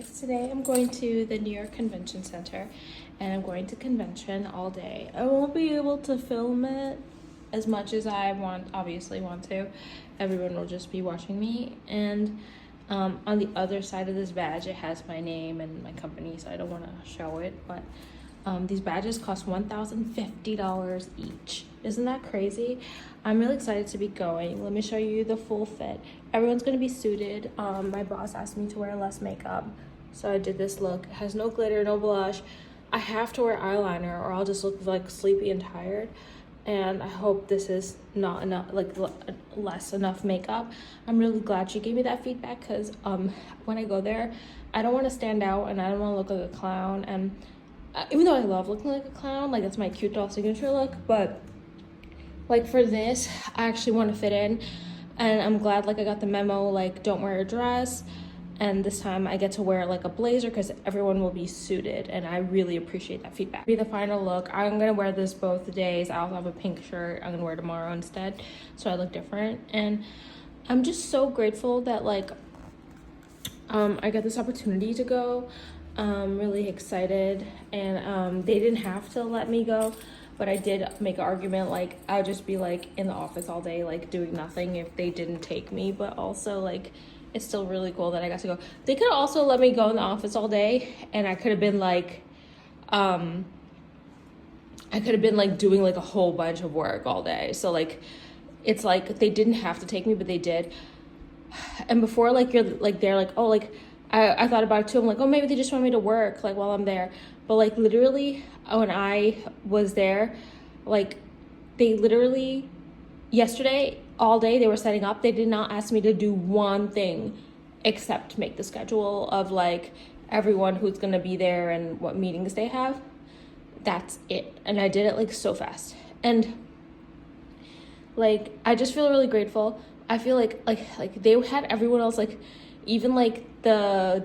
guys, today I'm going to the New York Convention Center and I'm going to convention all day. I won't be able to film it as much as I obviously want to. Everyone will just be watching me, and on the other side of this badge it has my name and my company, so I don't want to show it, but these badges cost $1,050 each. Isn't that crazy? I'm really excited to be going. Let me show you the full fit. Everyone's gonna be suited. My boss asked me to wear less makeup, so I did this look. It has no glitter, no blush. I have to wear eyeliner or I'll just look like sleepy and tired. And I hope this is not enough, like less enough makeup. I'm really glad she gave me that feedback, because when I go there, I don't want to stand out and I don't want to look like a clown. And even though I love looking like a clown, like that's my cute doll signature look, but like for this, I actually want to fit in. And I'm glad like I got the memo, like don't wear a dress. And this time I get to wear like a blazer because everyone will be suited, and I really appreciate that feedback. Be the final look. I'm gonna wear this both days. I also have a pink shirt I'm gonna wear tomorrow instead, so I look different. And I'm just so grateful that like I got this opportunity to go. I'm really excited, and they didn't have to let me go, but I did make an argument like I would just be like in the office all day like doing nothing if they didn't take me. But also like it's still really cool that I got to go. They could also let me go in the office all day and I could have been like doing like a whole bunch of work all day. So like it's like they didn't have to take me, but they did. And before like you're like they're like, oh, like I thought about it too. I'm like, oh, maybe they just want me to work like while I'm there. But like literally when I was there, like they literally yesterday all day they were setting up. They did not ask me to do one thing except make the schedule of like everyone who's gonna be there and what meetings they have. That's it. And I did it like so fast. And like I just feel really grateful. I feel like they had everyone else, like even like the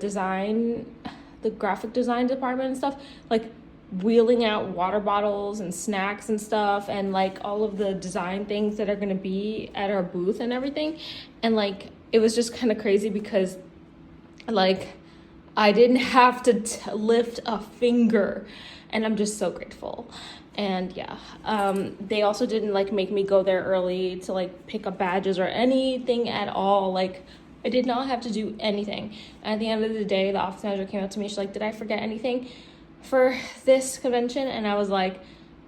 graphic design department and stuff, like wheeling out water bottles and snacks and stuff, and like all of the design things that are going to be at our booth and everything. And like it was just kind of crazy because like I didn't have to lift a finger, and I'm just so grateful. And yeah, they also didn't like make me go there early to like pick up badges or anything at all. Like I did not have to do anything. And at the end of the day, the office manager came up to me. She's like, did I forget anything for this convention? And I was like,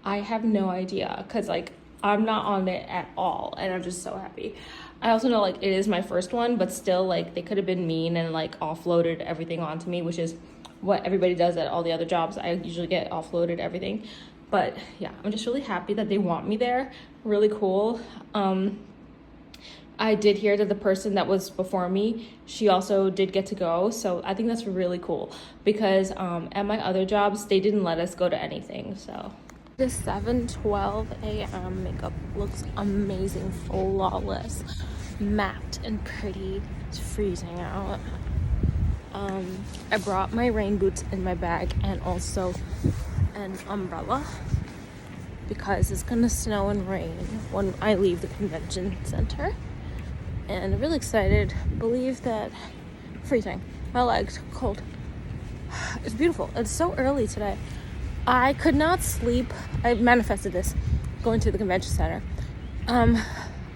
I have no idea, because like I'm not on it at all, and I'm just so happy. I also know like it is my first one, but still like they could have been mean and like offloaded everything onto me, which is what everybody does at all the other jobs. I usually get offloaded everything. But yeah, I'm just really happy that they want me there. Really cool. I did hear that the person that was before me, she also did get to go. So I think that's really cool, because at my other jobs, they didn't let us go to anything. So the 7:12 a.m. makeup looks amazing, flawless, matte and pretty. It's freezing out. I brought my rain boots in my bag and also an umbrella, because it's gonna snow and rain when I leave the convention center. And I'm really excited. Believe that freezing, my legs cold. It's beautiful. It's so early today. I could not sleep. I manifested this going to the convention center.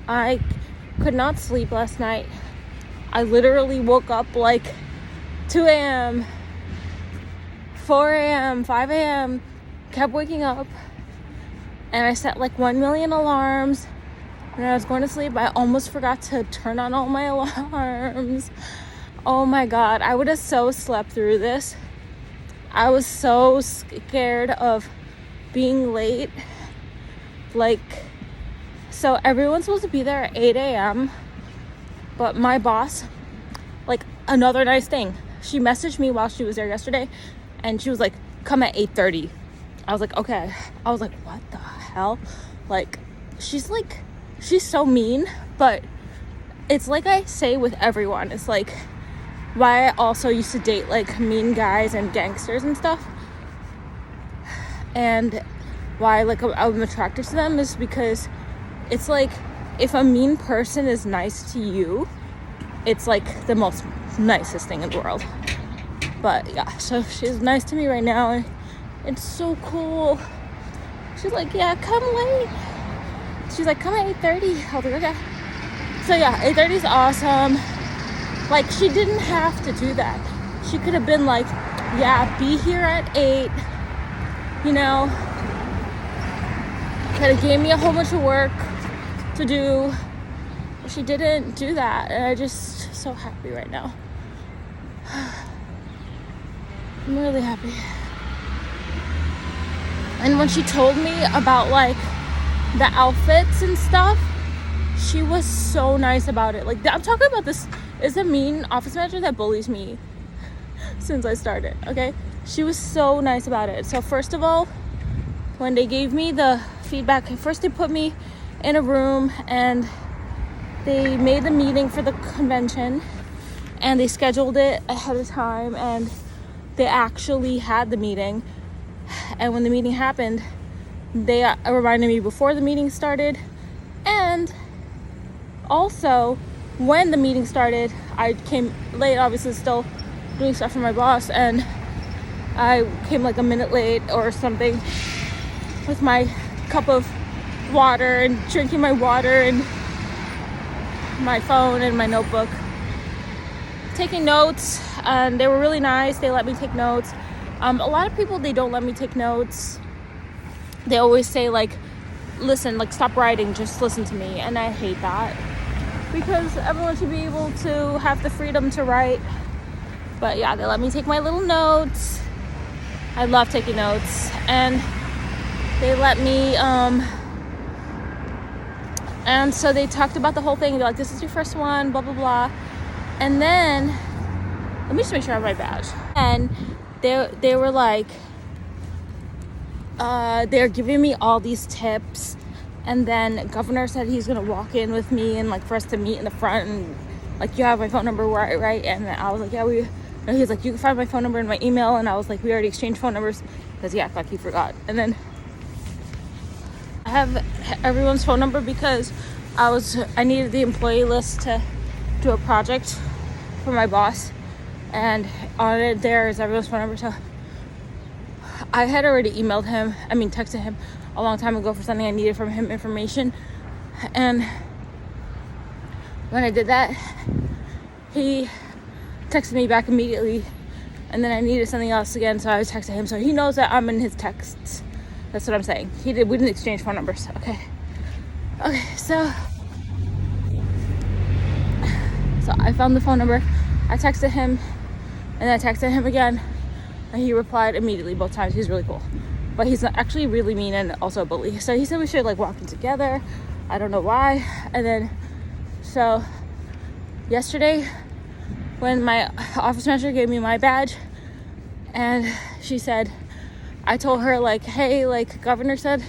I could not sleep last night. I literally woke up like 2 a.m., 4 a.m., 5 a.m., kept waking up, and I set like 1 million alarms. When I was going to sleep, I almost forgot to turn on all my alarms. Oh my God, I would have so slept through this. I was so scared of being late. Like, so everyone's supposed to be there at 8 a.m., but my boss, like another nice thing, she messaged me while she was there yesterday, and she was like, come at 8:30. I was like, okay. I was like, what the hell? Like, she's so mean, but it's like I say with everyone. It's like why I also used to date like mean guys and gangsters and stuff. And why like I'm attracted to them is because it's like if a mean person is nice to you, it's like the most nicest thing in the world. But yeah, so she's nice to me right now, and it's so cool. She's like, yeah, come late. She's like, come at 8:30. I was like, okay. So yeah, 8:30 is awesome. Like, she didn't have to do that. She could have been like, yeah, be here at 8, you know. Could have gave me a whole bunch of work to do. She didn't do that, and I'm just so happy right now. I'm really happy. And when she told me about like the outfits and stuff, she was so nice about it. Like, I'm talking about this is a mean office manager that bullies me since I started, okay? She was so nice about it. So first of all, when they gave me the feedback, first they put me in a room and they made the meeting for the convention, and they scheduled it ahead of time, and they actually had the meeting. And when the meeting happened, they reminded me before the meeting started, and also when the meeting started, I came late, obviously still doing stuff for my boss, and I came like a minute late or something with my cup of water and drinking my water and my phone and my notebook, taking notes. And they were really nice. They let me take notes. A lot of people, they don't let me take notes. They always say like, listen, like, stop writing, just listen to me. And I hate that, because everyone should be able to have the freedom to write. But yeah, they let me take my little notes. I love taking notes. And they let me and so they talked about the whole thing. They're like, this is your first one, blah blah blah. And then let me just make sure I have my badge. And they were like, they're giving me all these tips. And then governor said he's gonna walk in with me and like for us to meet in the front, and like, you have my phone number, right? And I was like, yeah, and he's like, you can find my phone number in my email. And I was like, we already exchanged phone numbers, because yeah, fuck, he forgot. And then I have everyone's phone number because I needed the employee list to do a project for my boss, and on it there is everyone's phone number. So I had already texted him a long time ago for something I needed from him, information. And when I did that, he texted me back immediately, and then I needed something else again, so I texted him. So he knows that I'm in his texts. That's what I'm saying. We didn't exchange phone numbers. Okay, so I found the phone number. I texted him, and I texted him again, and he replied immediately both times. He's really cool, but he's actually really mean and also a bully. So he said we should like walk in together. I don't know why. And then so yesterday, when my office manager gave me my badge, and she said, I told her like, hey, like, governor said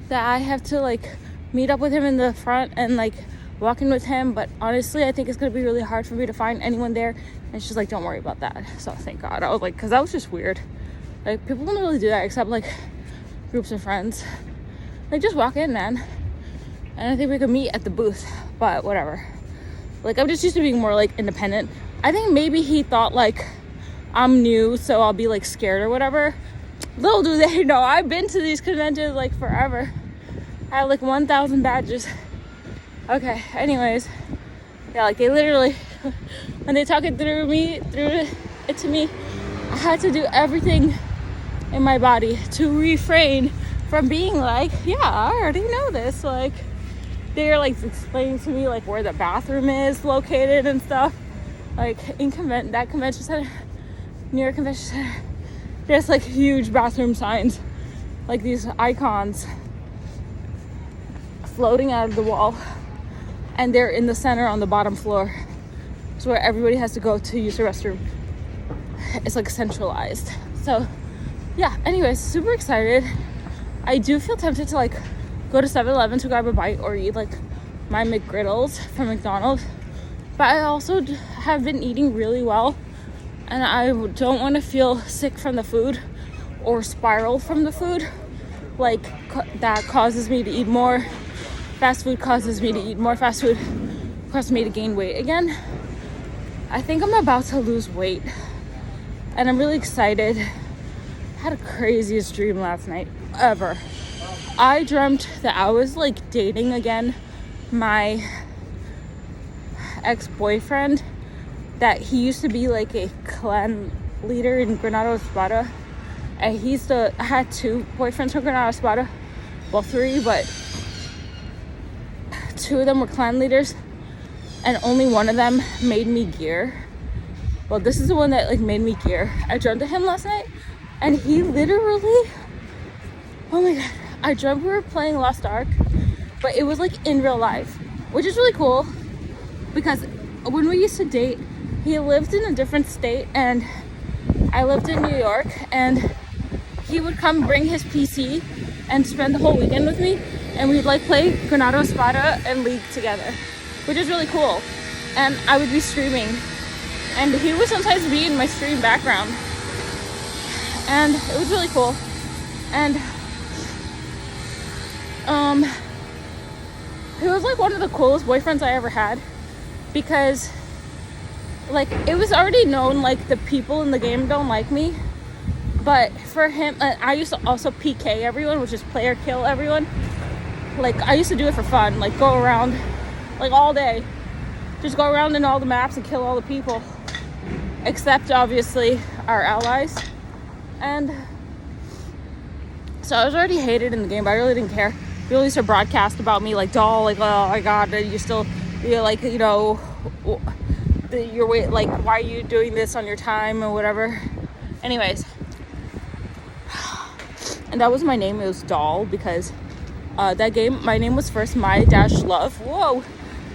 that I have to like meet up with him in the front and like walk in with him, but honestly I think it's gonna be really hard for me to find anyone there. And she's like, don't worry about that. So thank God. I was like, because that was just weird. Like, people don't really do that except like groups of friends. Like, just walk in, man. And I think we could meet at the booth, but whatever. Like, I'm just used to being more like independent. I think maybe he thought like I'm new, so I'll be like scared or whatever. Little do they know, I've been to these conventions like forever. I have like 1,000 badges. Okay, anyways, yeah, like, they literally, when they talk it through it to me, I had to do everything in my body to refrain from being like, yeah, I already know this. Like, they're like explaining to me like where the bathroom is located and stuff. Like, in that convention center, New York Convention Center, there's like huge bathroom signs, like these icons floating out of the wall, and they're in the center on the bottom floor. It's where everybody has to go to use the restroom. It's like centralized. So yeah, anyways, super excited. I do feel tempted to like go to 7-Eleven to grab a bite or eat like my McGriddles from McDonald's, but I also have been eating really well, and I don't want to feel sick from the food or spiral from the food. Like, that causes me to eat more. Fast food causes me to eat more fast food, causes me to gain weight again. I think I'm about to lose weight and I'm really excited. I had the craziest dream last night ever. I dreamt that I was like dating again my ex-boyfriend, that he used to be like a clan leader in Granada Espada, and I had 2 boyfriends from Granada Espada, well 3, but 2 of them were clan leaders, and only one of them made me gear. Well, this is the one that like made me gear. I dreamt of him last night, and he literally, oh my god, I dreamt we were playing Lost Ark, but it was like in real life, which is really cool, because when we used to date, he lived in a different state and I lived in New York, and he would come bring his PC and spend the whole weekend with me, and we'd like play Granada Espada and League together, which is really cool. And I would be streaming, and he would sometimes be in my stream background, and it was really cool. And he was like one of the coolest boyfriends I ever had, because like it was already known like the people in the game don't like me, but for him, I used to also PK everyone, which is player kill everyone. Like I used to do it for fun, like go around like all day, just go around in all the maps and kill all the people, except obviously our allies. And so I was already hated in the game, but I really didn't care. People used to broadcast about me like, doll, like, oh my god, you're like, you know, you're like, why are you doing this on your time or whatever. Anyways, and that was my name. It was Doll, because that game, my name was first My Dash Love. Whoa.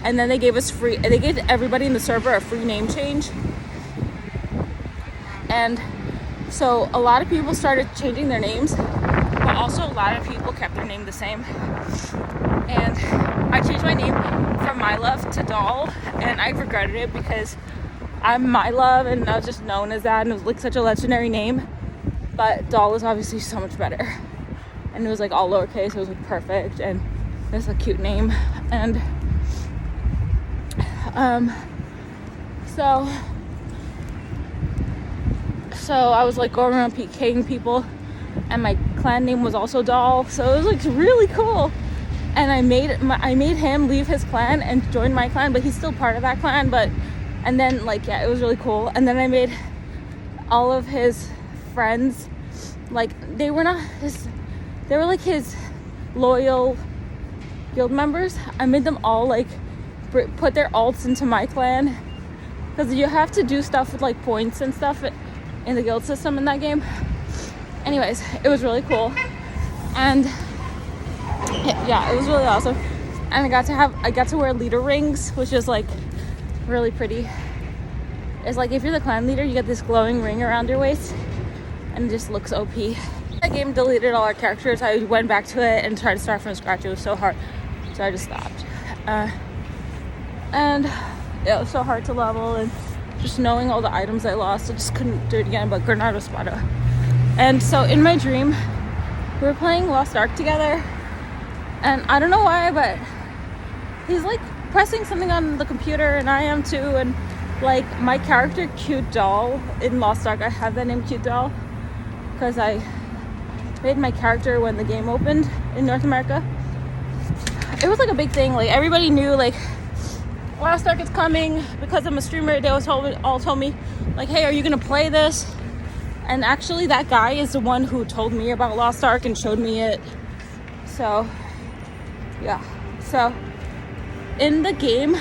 And then they gave everybody in the server a free name change. And so a lot of people started changing their names, but also a lot of people kept their name the same. And I changed my name from My Love to Doll, and I regretted it because I'm My Love and I was just known as that, and it was like such a legendary name. But Doll is obviously so much better, and it was like all lowercase. It was like perfect, and it's a cute name. And so I was like going around PKing people, and my clan name was also Doll, so it was like really cool. And I made him leave his clan and join my clan, but he's still part of that clan. And then like, yeah, it was really cool. And then I made all of his friends, like they were like his loyal guild members. I made them all like put their alts into my clan, because you have to do stuff with like points and stuff in the guild system in that game. Anyways, it was really cool, and yeah, it was really awesome. And I got to wear leader rings, which is like really pretty. It's like if you're the clan leader, you get this glowing ring around your waist, and it just looks OP. That game deleted all our characters. I went back to it and tried to start from scratch. It was so hard, so I just stopped. And it was so hard to level, and just knowing all the items I lost, I just couldn't do it again. But Granada Espada. And so in my dream, we were playing Lost Ark together, and I don't know why, but he's like pressing something on the computer, and I am too. And like my character Cute Doll in Lost Ark, I have that name Cute Doll because I made my character when the game opened in North America. It was like a big thing. Like everybody knew like Lost Ark is coming, because I'm a streamer. They all told me like, hey, are you gonna play this? And actually that guy is the one who told me about Lost Ark and showed me it. So yeah, so in the game,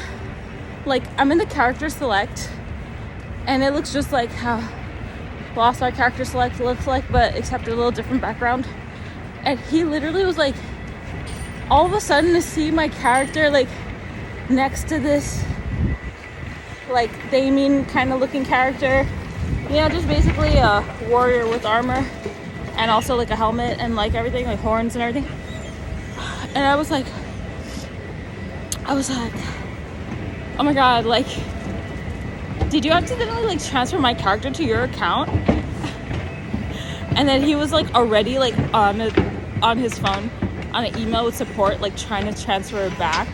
like I'm in the character select, and it looks just like how Lost Ark character select looks like, but except a little different background. And he literally was like, all of a sudden to see my character like next to this like Damien kind of looking character, you know, just basically a warrior with armor and also like a helmet and like everything, like horns and everything. And I was like, oh my god, like, did you accidentally like transfer my character to your account? And then he was like already like on his phone on an email with support, like trying to transfer it back.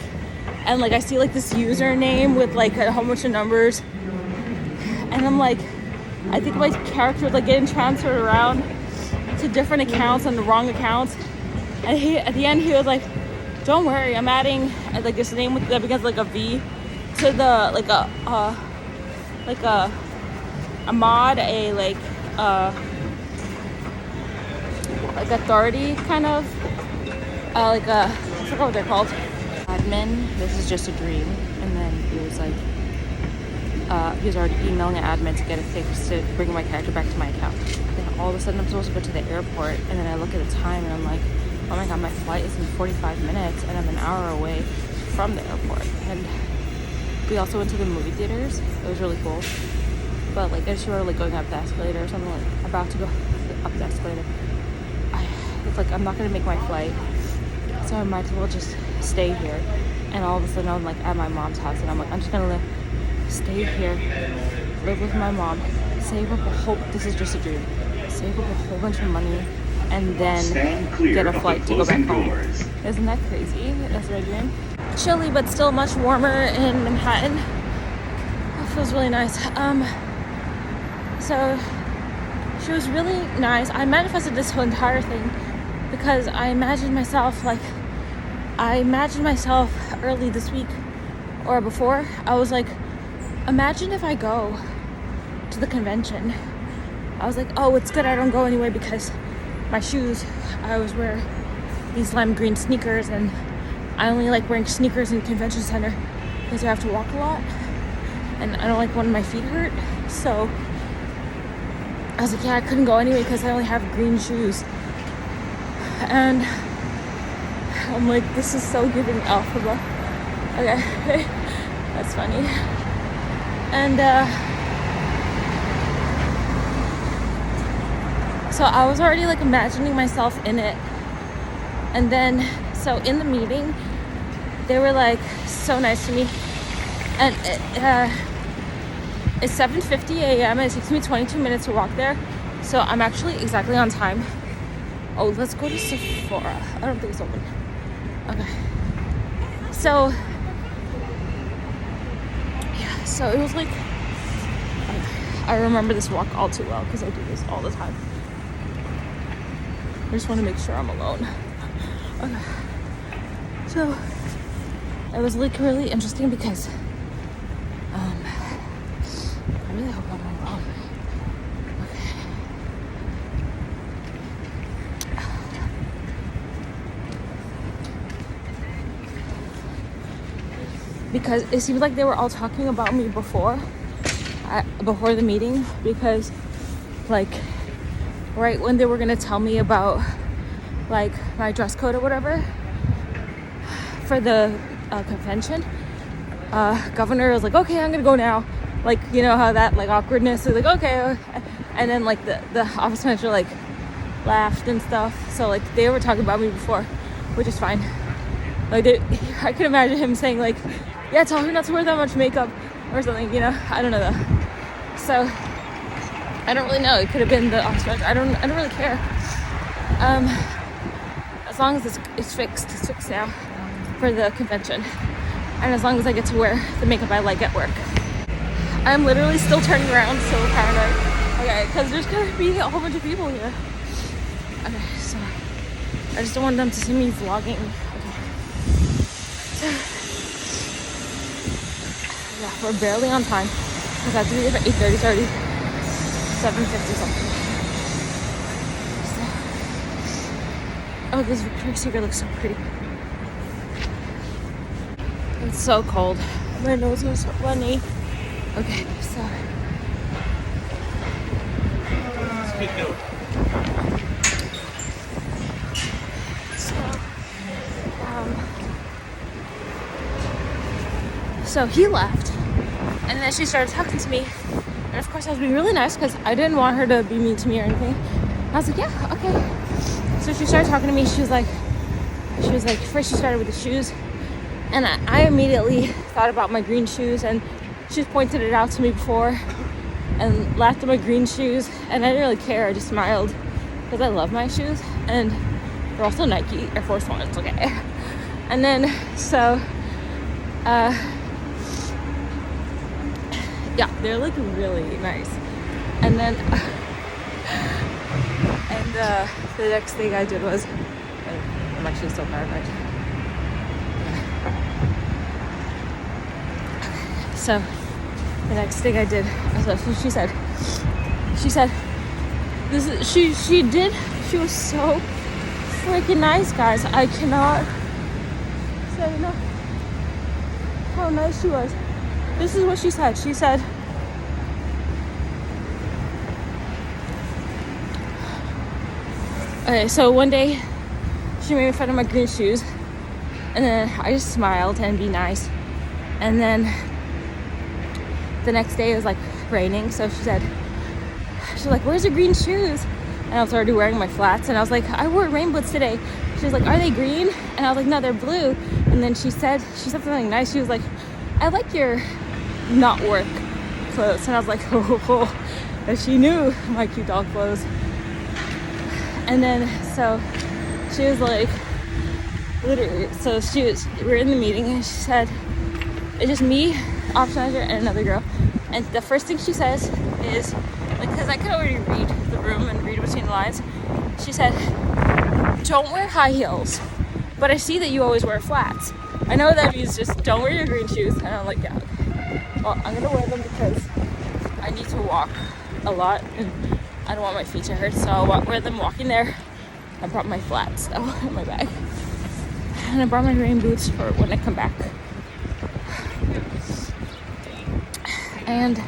And like I see like this username with like a whole bunch of numbers, and I'm like, I think my character was like getting transferred around to different accounts and the wrong accounts. And he, at the end, he was like, "Don't worry, I'm adding like this name that begins like a V to the like a mod, a like authority kind of like a, I forgot what they're called. Admin, this is just a dream." And then he was like, he was already emailing an admin to get it fixed to bring my character back to my account. Then all of a sudden I'm supposed to go to the airport, and then I look at the time and I'm like, oh my god, my flight is in 45 minutes and I'm an hour away from the airport. And we also went to the movie theaters. It was really cool. But like as you were like going up the escalator or something, like about to go up the escalator, it's like I'm not gonna make my flight, so I might as well just stay here. And all of a sudden I'm like at my mom's house, and I'm like, I'm just gonna stay here, live with my mom, save up a whole, this is just a dream, save up a whole bunch of money, and then get a flight to go back home. Isn't that crazy? That's my dream. Chilly, but still much warmer in Manhattan. It feels really nice. So she was really nice. I manifested this whole entire thing because I imagined myself early this week or before. I was like, imagine if I go to the convention. I was like, oh, it's good I don't go anyway because my shoes, I always wear these lime green sneakers, and I only like wearing sneakers in convention center because I have to walk a lot and I don't like when my feet hurt. So I was like, yeah, I couldn't go anyway because I only have green shoes. And I'm like, this is so giving alphabet. Okay, that's funny. And so I was already like imagining myself in it. And then, so in the meeting, they were like so nice to me. And it's 7:50 a.m. It takes me 22 minutes to walk there. So I'm actually exactly on time. Oh, let's go to Sephora. I don't think it's open. Okay. So, yeah, so it was like, I remember this walk all too well because I do this all the time. I just want to make sure I'm alone. Okay. So, it was like really interesting because I really hope I'm alone. Okay. Because it seemed like they were all talking about me before the meeting, because like right when they were gonna tell me about like my dress code or whatever for the convention, governor was like, okay, I'm gonna go now. Like, you know how that like awkwardness is like, okay, and then like the office manager like laughed and stuff. So like they were talking about me before, which is fine. Like I could imagine him saying like, yeah, tell her not to wear that much makeup or something, you know. I don't know though. So I don't really know. It could have been the office manager. I don't really care. As long as it's fixed. It's fixed now for the convention, and as long as I get to wear the makeup I like at work. I'm literally still turning around, so paranoid. Okay, because there's gonna be a whole bunch of people here. Okay, so I just don't want them to see me vlogging. Okay. So, yeah, we're barely on time because I have to be there for 8:30. It's already 7:50 something. So, oh, this Victoria's Secret looks so pretty. It's so cold. My nose is runny. Okay, so. So he left, and then she started talking to me, and of course I was being really nice because I didn't want her to be mean to me or anything. I was like, yeah, okay. So she started talking to me. She was like, first she started with the shoes, and I immediately thought about my green shoes, and she pointed it out to me before and laughed at my green shoes, and I didn't really care. I just smiled because I love my shoes, and they're also Nike Air Force Ones, okay. And then so yeah, they're like really nice. And then the next thing I did was, I'm actually so paranoid. So the next thing I did, so she said, this is, she was so freaking nice, guys. I cannot say enough how nice she was. This is what she said. She said, okay, so one day she made fun of my green shoes, and then I just smiled and be nice. And then the next day it was like raining, so she's like, where's your green shoes? And I was already wearing my flats, and I was like, I wore rain boots today. She was like, are they green? And I was like, no, they're blue. And then she said something nice. She was like, I like your not work clothes. And I was like, oh. And she knew my cute dog clothes. And then so she was like, literally, so we were in the meeting, and she said, it's just me, ops manager, and another girl. And the first thing she says is, like, because I could already read the room and read between the lines, she said, don't wear high heels, but I see that you always wear flats. I know that means just don't wear your green shoes. And I'm like, yeah, okay. Well, I'm gonna wear them because I need to walk a lot, and I don't want my feet to hurt, so I'll wear them walking there. I brought my flats though in my bag, and I brought my rain boots for when I come back. And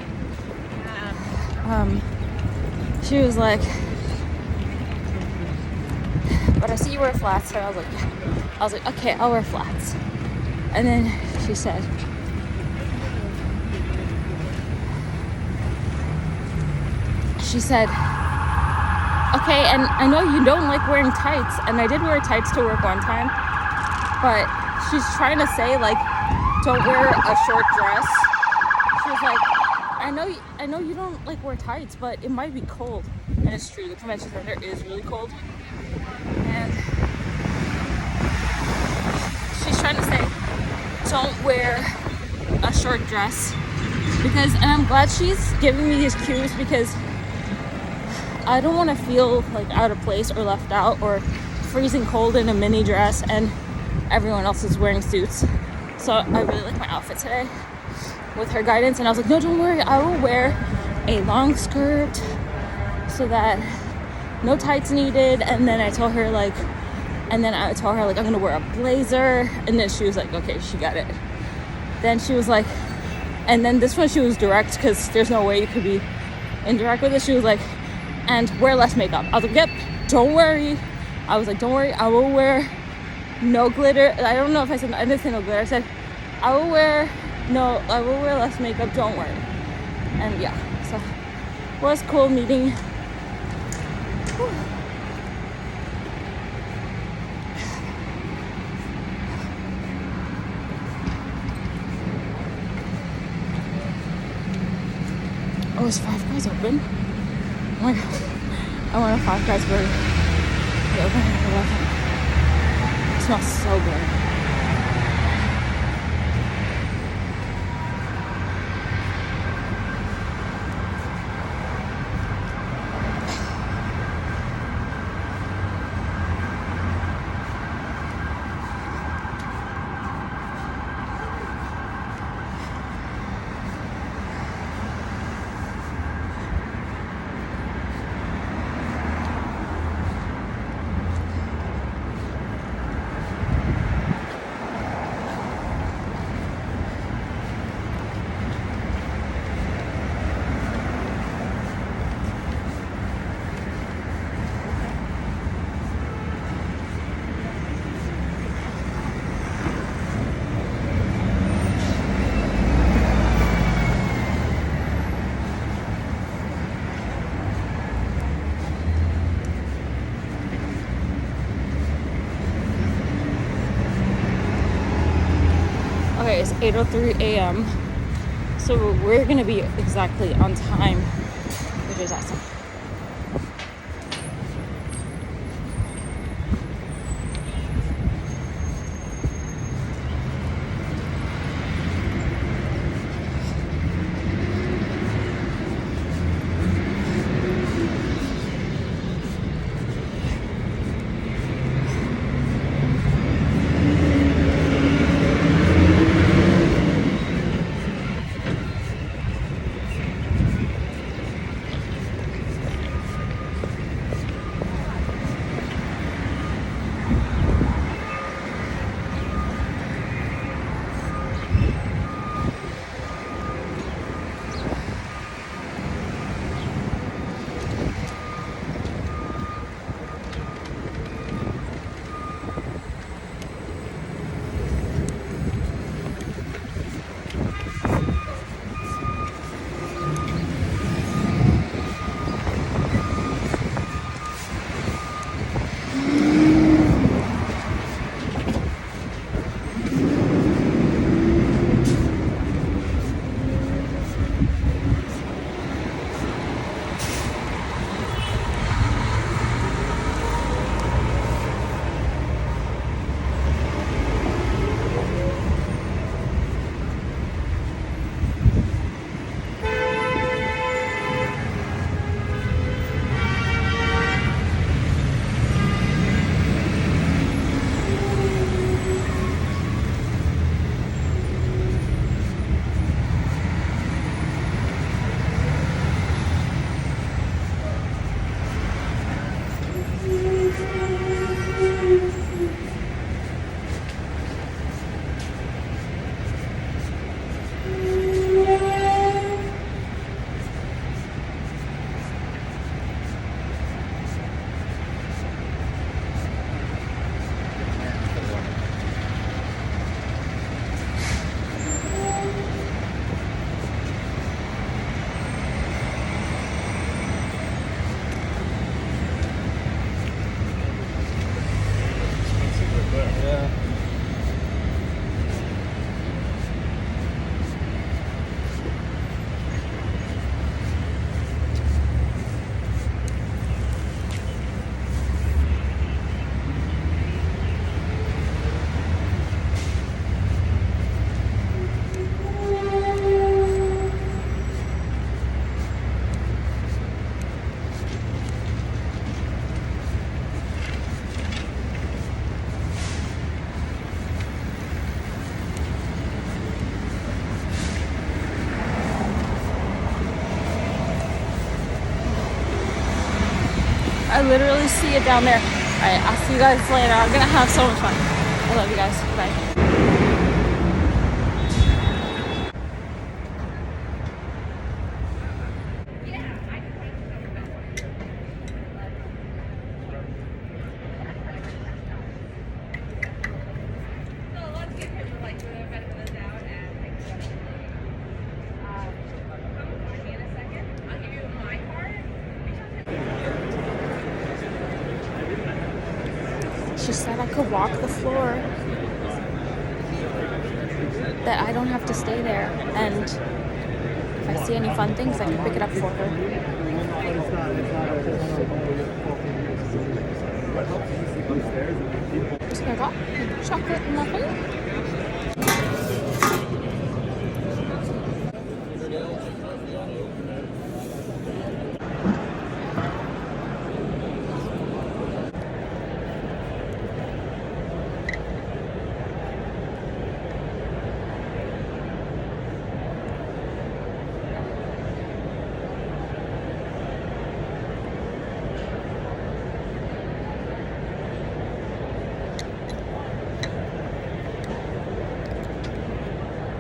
she was like, but I see you wear flats. And I was like, yeah. I was like, okay, I'll wear flats. And then she said, okay, and I know you don't like wearing tights, and I did wear tights to work one time, but she's trying to say, like, don't wear a short dress. She was like, I know you don't like wear tights, but it might be cold. And it's true, the convention center is really cold. And she's trying to say, don't wear a short dress. Because, and I'm glad she's giving me these cues, because I don't want to feel like out of place or left out or freezing cold in a mini dress and everyone else is wearing suits. So I really like my outfit today with her guidance, and I was like, no, don't worry, I will wear a long skirt so that no tights needed. And then I told her like, I'm gonna wear a blazer. And then she was like, okay, she got it. Then she was like, and then this one she was direct, because there's no way you could be indirect with it. She was like, and wear less makeup. I was like, yep, don't worry. I was like, don't worry, I will wear no glitter. I don't know if I didn't say no glitter. I said, I will wear less makeup, don't worry. And yeah, so it was cool meeting. Whew. Oh, is Five Guys open? Oh my god, I want a Five Guys burger. They open at 11. It smells so good. Okay, it's 8:03 a.m. So we're gonna be exactly on time, which is awesome. I literally see it down there. All right, I'll see you guys later. I'm gonna have so much fun. I love you guys. Bye. She said I could walk the floor, that I don't have to stay there, and if I see any fun things, I can pick it up for her. So I got a chocolate muffin.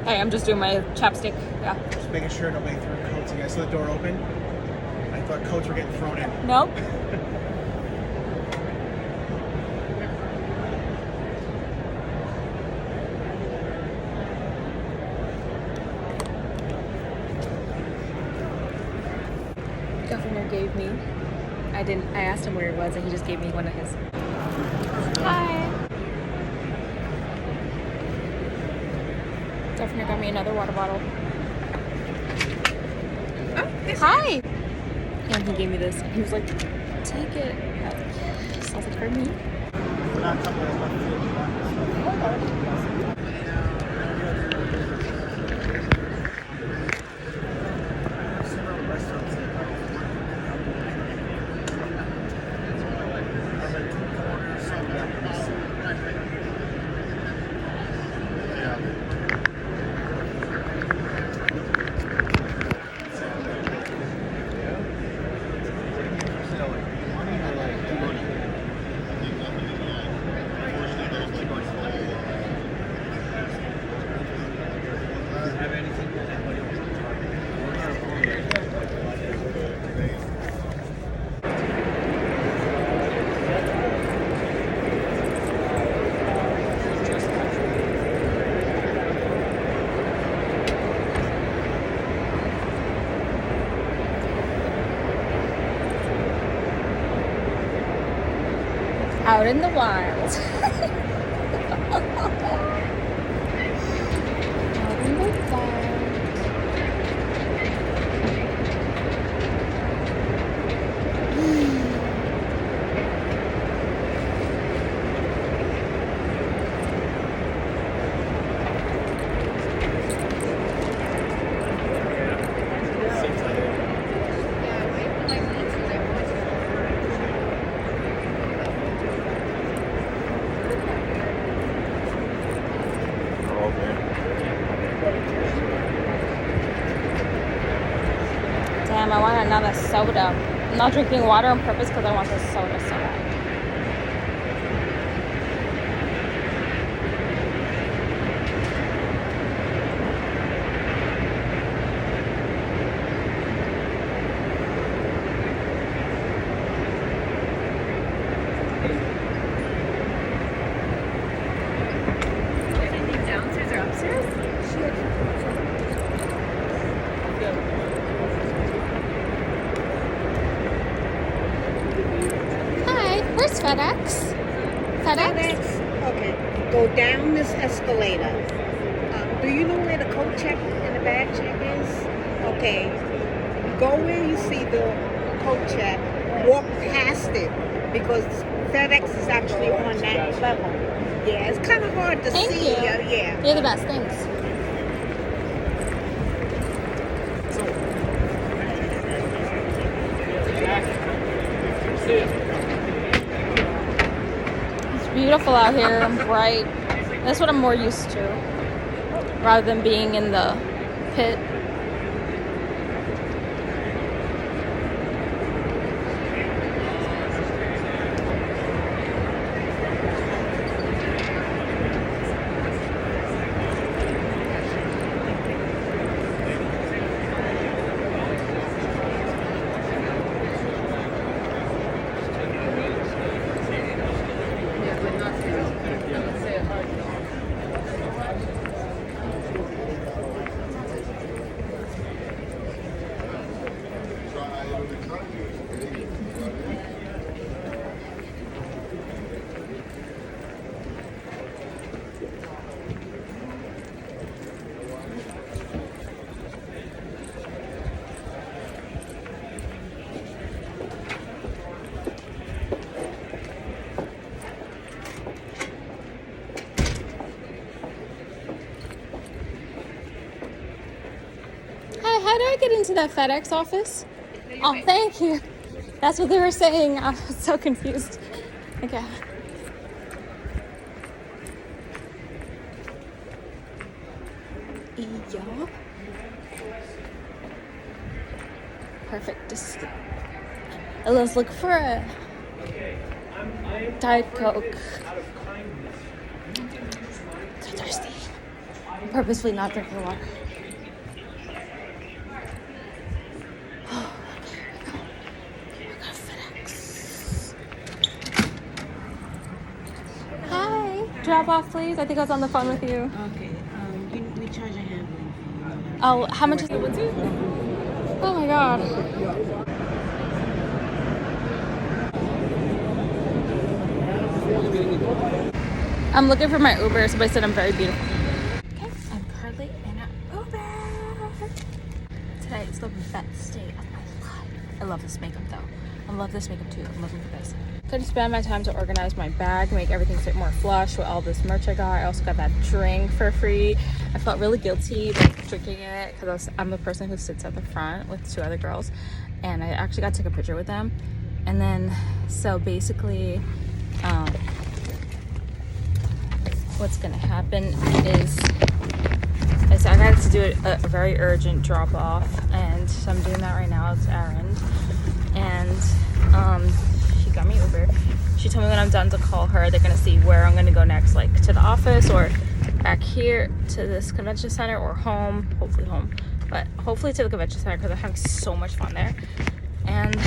Hey, I'm just doing my chapstick. Yeah. Just making sure nobody threw coats in. I saw the door open. I thought coats were getting thrown in. Nope. Governor gave me. I asked him where it was, and he just gave me one of his. Hi. Governor got me another water bottle. Oh, hi. And he gave me this. He was like, "Take it." Sounds like for me. Out in the wild. Out in the wild. Damn, I want another soda. I'm not drinking water on purpose because I want this soda so bad. Downstairs or upstairs? Hi, where's FedEx? FedEx? Okay, go down this escalator. Do you know where the coat check and the bag check is? Okay, go where you see the coat check, walk past it, because FedEx is actually on that level. Yeah, it's kind of hard to Thank see. you. Yeah. You're the best, thanks. It's beautiful out here and bright. That's what I'm more used to, rather than being in the pit. get into that FedEx office? Oh, thank you. That's what they were saying. I was so confused. Okay. Yeah. Perfect. Just let's look for a Diet Coke. So thirsty. I'm purposefully not drinking water. Oh, okay, here we go. We're going to FedEx. Hi. Drop off, please. I think I was on the phone with you. Okay, we charge a handling fee. Oh, how much is it? Oh my god. I'm looking for my Uber. Somebody said I'm very beautiful. Okay, I'm currently in an Uber. Today is the best day of my life. I love this makeup though. I love this makeup too. I'm looking for this. Couldn't spend my time to organize my bag, make everything fit more flush with all this merch I got. I also got that drink for free. I felt really guilty like drinking it because I'm the person who sits at the front with 2 other girls, and I actually got to take a picture with them. And then so basically what's gonna happen is I got to do a very urgent drop off, and so I'm doing that right now. It's errand, and she got me Uber. She told me when I'm done to call her. They're gonna see where I'm gonna go next, like to the office or back here to this convention center or home. Hopefully home, but hopefully to the convention center because I'm having so much fun there. And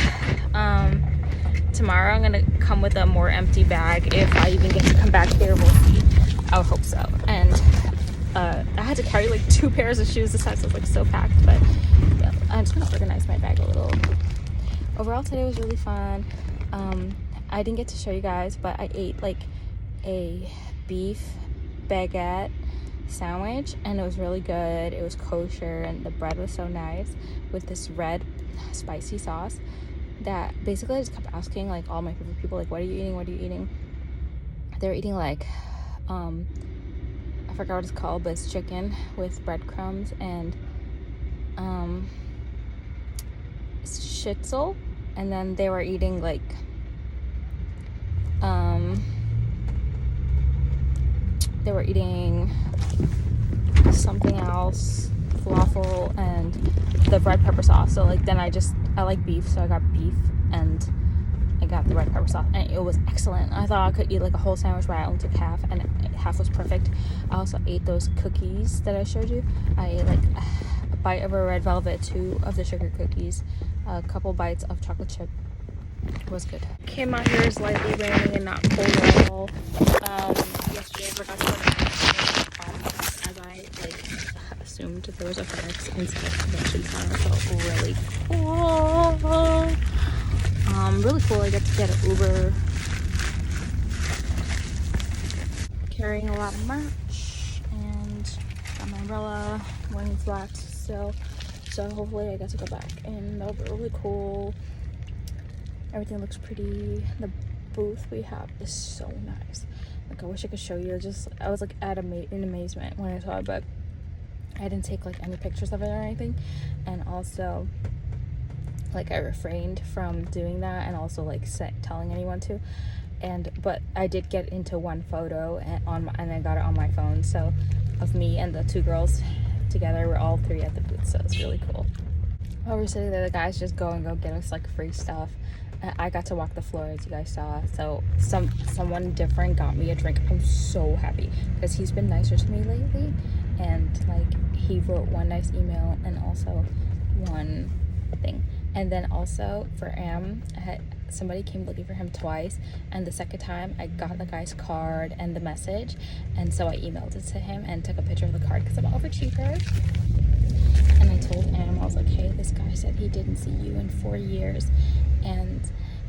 tomorrow I'm gonna come with a more empty bag. If I even get to come back here, we'll see. I would hope so. And I had to carry like 2 pairs of shoes this time, so it's like so packed. But yeah, I'm just gonna organize my bag a little. Overall, today was really fun. I didn't get to show you guys, but I ate like a beef baguette sandwich, and it was really good. It was kosher, and the bread was so nice with this red spicy sauce. That basically I just kept asking like all my favorite people, like, what are you eating? What are you eating? They were eating like I forgot what it's called, but it's chicken with breadcrumbs and schnitzel. And then they were eating like they were eating something else, falafel and the red pepper sauce. So like then I like beef, so I got beef and I got the red pepper sauce, and it was excellent. I thought I could eat like a whole sandwich, but I only took half, and half was perfect. I also ate those cookies that I showed you. I ate like a bite of a red velvet, 2 of the sugar cookies, a couple bites of chocolate chip. It was good. Came out here, it's lightly raining and not cold at all. Yesterday I forgot to as I like assumed there was a FedEx inside the convention center, so really cool. Really cool. I get to get an Uber. Carrying a lot of merch, and got my umbrella, wearing flats still. So hopefully I get to go back, and that'll be really cool. Everything looks pretty. The booth we have is so nice. Like I wish I could show you. I was like in amazement when I saw it, but I didn't take like any pictures of it or anything. And also like I refrained from doing that, and also like telling anyone to. But I did get into one photo and I got it on my phone, so of me and the 2 girls together. We're all 3 at the booth, so it's really cool. While we're sitting there, the guys just go get us like free stuff. I got to walk the floor, as you guys saw. So someone different got me a drink. I'm so happy because he's been nicer to me lately, and like he wrote one nice email and also one thing. And then also for somebody came looking for him twice, and the second time I got the guy's card and the message, and so I emailed it to him and took a picture of the card because I'm overachiever. And I told him, I was like, hey, this guy said he didn't see you in 4 years, and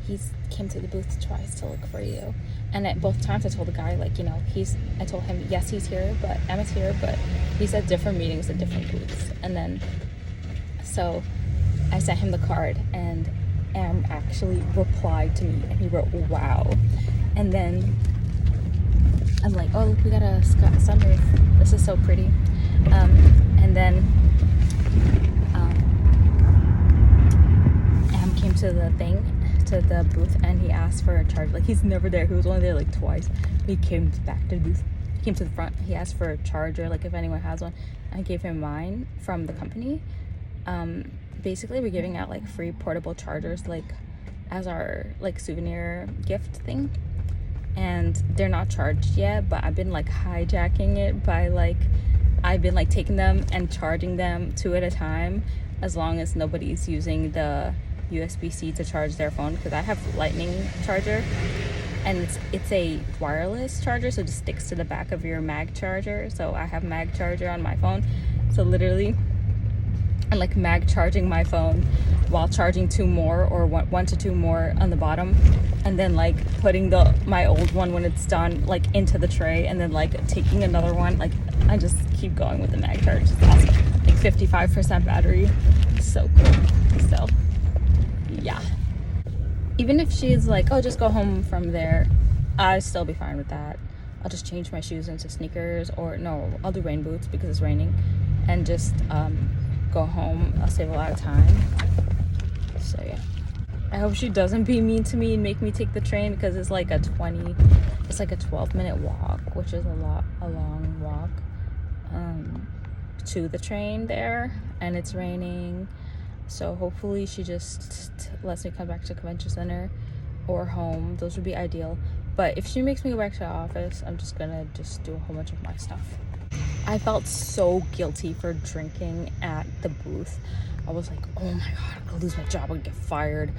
he's came to the booth twice to look for you. And at both times I told the guy, like, you know, I told him, yes, he's here, but Emma's here, but he's at different meetings at different booths. And then so I sent him the card, and Am actually replied to me, and he wrote, wow. And then I'm like, oh, look, we got a sunroof. This is so pretty. And then to the thing, to the booth, and he asked for a charger. Like, he's never there. He was only there like twice. He came back to the booth. He came to the front. He asked for a charger, like if anyone has one. I gave him mine from the company. Basically, we're giving out like free portable chargers, like as our like souvenir gift thing. And they're not charged yet, but I've been like hijacking it by like, I've been like taking them and charging them 2 at a time, as long as nobody's using the USB-C to charge their phone, because I have lightning charger, and it's a wireless charger, so it just sticks to the back of your mag charger. So I have mag charger on my phone, so literally I'm like mag charging my phone while charging 2 more, or 1 to 2 more on the bottom, and then like putting my old one when it's done like into the tray, and then like taking another one. Like, I just keep going with the mag charge. It's awesome. Like 55% battery. So cool. So yeah, even if she's like, oh, just go home from there, I'd still be fine with that. I'll just change my shoes into sneakers, or no, I'll do rain boots because it's raining, and just go home. I'll save a lot of time. So yeah, I hope she doesn't be mean to me and make me take the train, because it's like a 12-minute walk, which is a long walk to the train there, and it's raining. So hopefully she just lets me come back to convention center or home. Those would be ideal. But if she makes me go back to the office, I'm just gonna do a whole bunch of my stuff. I felt so guilty for drinking at the booth. I was like, oh my god, I'm gonna lose my job, I'm gonna get fired.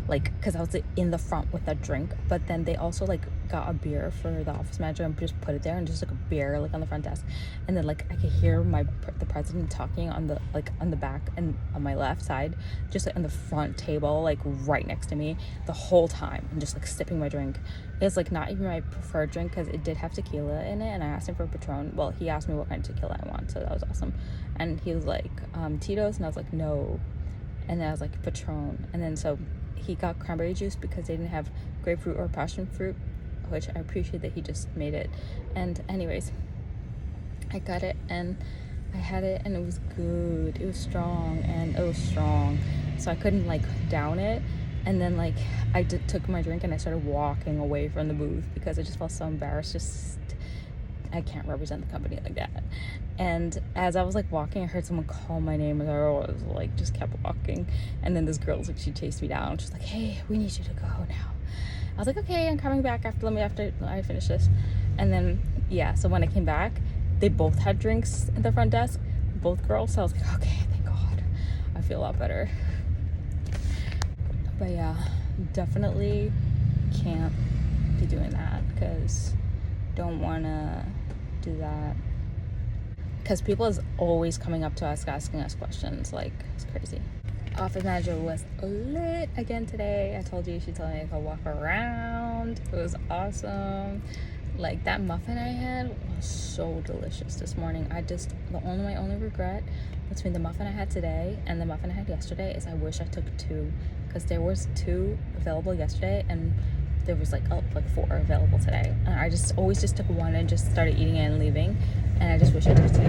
Like, because I was in the front with a drink. But then they also like got a beer for the office manager and just put it there, and just like a beer like on the front desk. And then like I could hear the president talking on the back and on my left side, just like on the front table, like right next to me the whole time, and just like sipping my drink. It's like not even my preferred drink, because it did have tequila in it, and I asked him for a Patron. Well, he asked me what kind of tequila I want, so that was awesome. And he was like, Tito's, and I was like, no. And then I was like, Patron. And then so he got cranberry juice because they didn't have grapefruit or passion fruit, which I appreciate that he just made it. And anyways, I got it and I had it, and it was good. It was strong, so I couldn't like down it. And then like I took my drink and I started walking away from the booth, because I just felt so embarrassed. I can't represent the company like that. And as I was like walking, I heard someone call my name, and I was like just kept walking. And then this girl was like, she chased me down. She's like, hey, we need you to go now. I was like, okay, I'm coming back after I finish this. And then yeah, so when I came back, they both had drinks at the front desk, both girls. So I was like, okay, thank god, I feel a lot better. But yeah, definitely can't be doing that, because don't want to do that, because people is always coming up to us asking us questions. Like, it's crazy. Office manager was lit again today. I told you, she told me to go walk around. It was awesome. Like, that muffin I had was so delicious this morning. My only regret between the muffin I had today and the muffin I had yesterday is I wish I took 2, because there was 2 available yesterday, and there was like 4 available today, and I always just took 1 and just started eating it and leaving. And I just wish I took 2.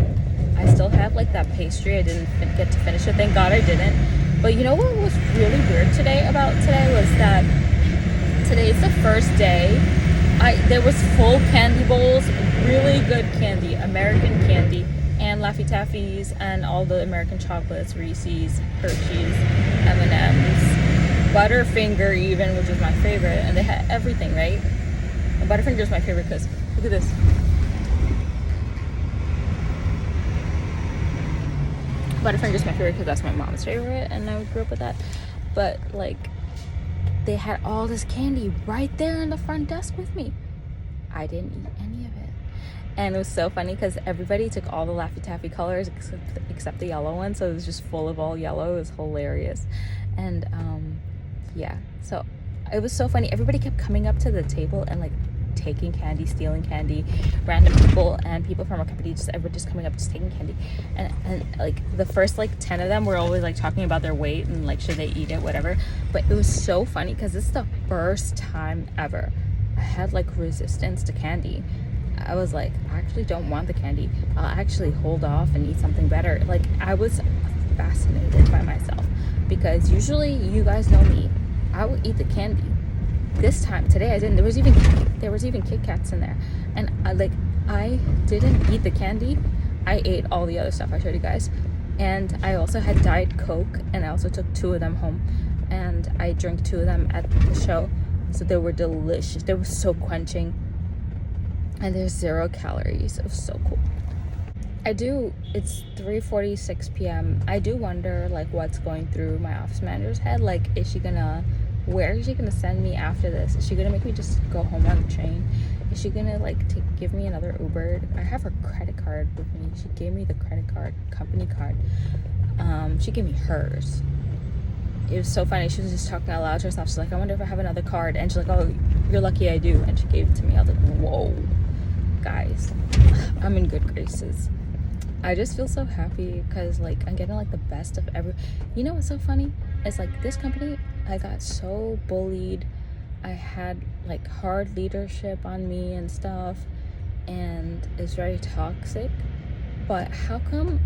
I still have like that pastry. I didn't get to finish it, thank god I didn't. But you know what was really weird was that today's the first day there was full candy bowls, really good candy, American candy, and Laffy Taffies, and all the American chocolates, Reese's, Hershey's, M&M's, Butterfinger even, which is my favorite. And they had everything, right? And Butterfinger is my favorite because look at this. Butterfinger is my favorite because that's my mom's favorite, and I grew up with that. But like, they had all this candy right there in the front desk with me. I didn't eat any of it. And it was so funny because everybody took all the Laffy Taffy colors except the yellow one, so it was just full of all yellow. It was hilarious. And yeah, so it was so funny. Everybody kept coming up to the table and like taking candy, stealing candy. Random people and people from our company just coming up, just taking candy. And like the first like 10 of them were always like talking about their weight and like should they eat it, whatever. But it was so funny because this is the first time ever I had like resistance to candy. I was like, I actually don't want the candy. I'll actually hold off and eat something better. Like, I was fascinated by myself because usually, you guys know me, I will eat the candy. This time, today I didn't. There was even Kit Kats in there, and I didn't eat the candy. I ate all the other stuff I showed you guys, and I also had Diet Coke, and I also took 2 of them home, and I drank 2 of them at the show. So they were delicious. They were so quenching, and there's 0 calories. It was so cool. It's 3:46 p.m. I do wonder like what's going through my office manager's head. Like, where is she gonna send me after this? Is she gonna make me just go home on the train? Is she gonna like give me another Uber? I have her credit card with me. She gave me the credit card, company card. She gave me hers. It was so funny. She was just talking out loud to herself. She's like, I wonder if I have another card. And she's like, oh, you're lucky I do. And she gave it to me. I was like, whoa, guys, I'm in good graces. I just feel so happy because like I'm getting like the best of you know what's so funny? It's like this company, I got so bullied. I had like hard leadership on me and stuff, and it's very toxic. But how come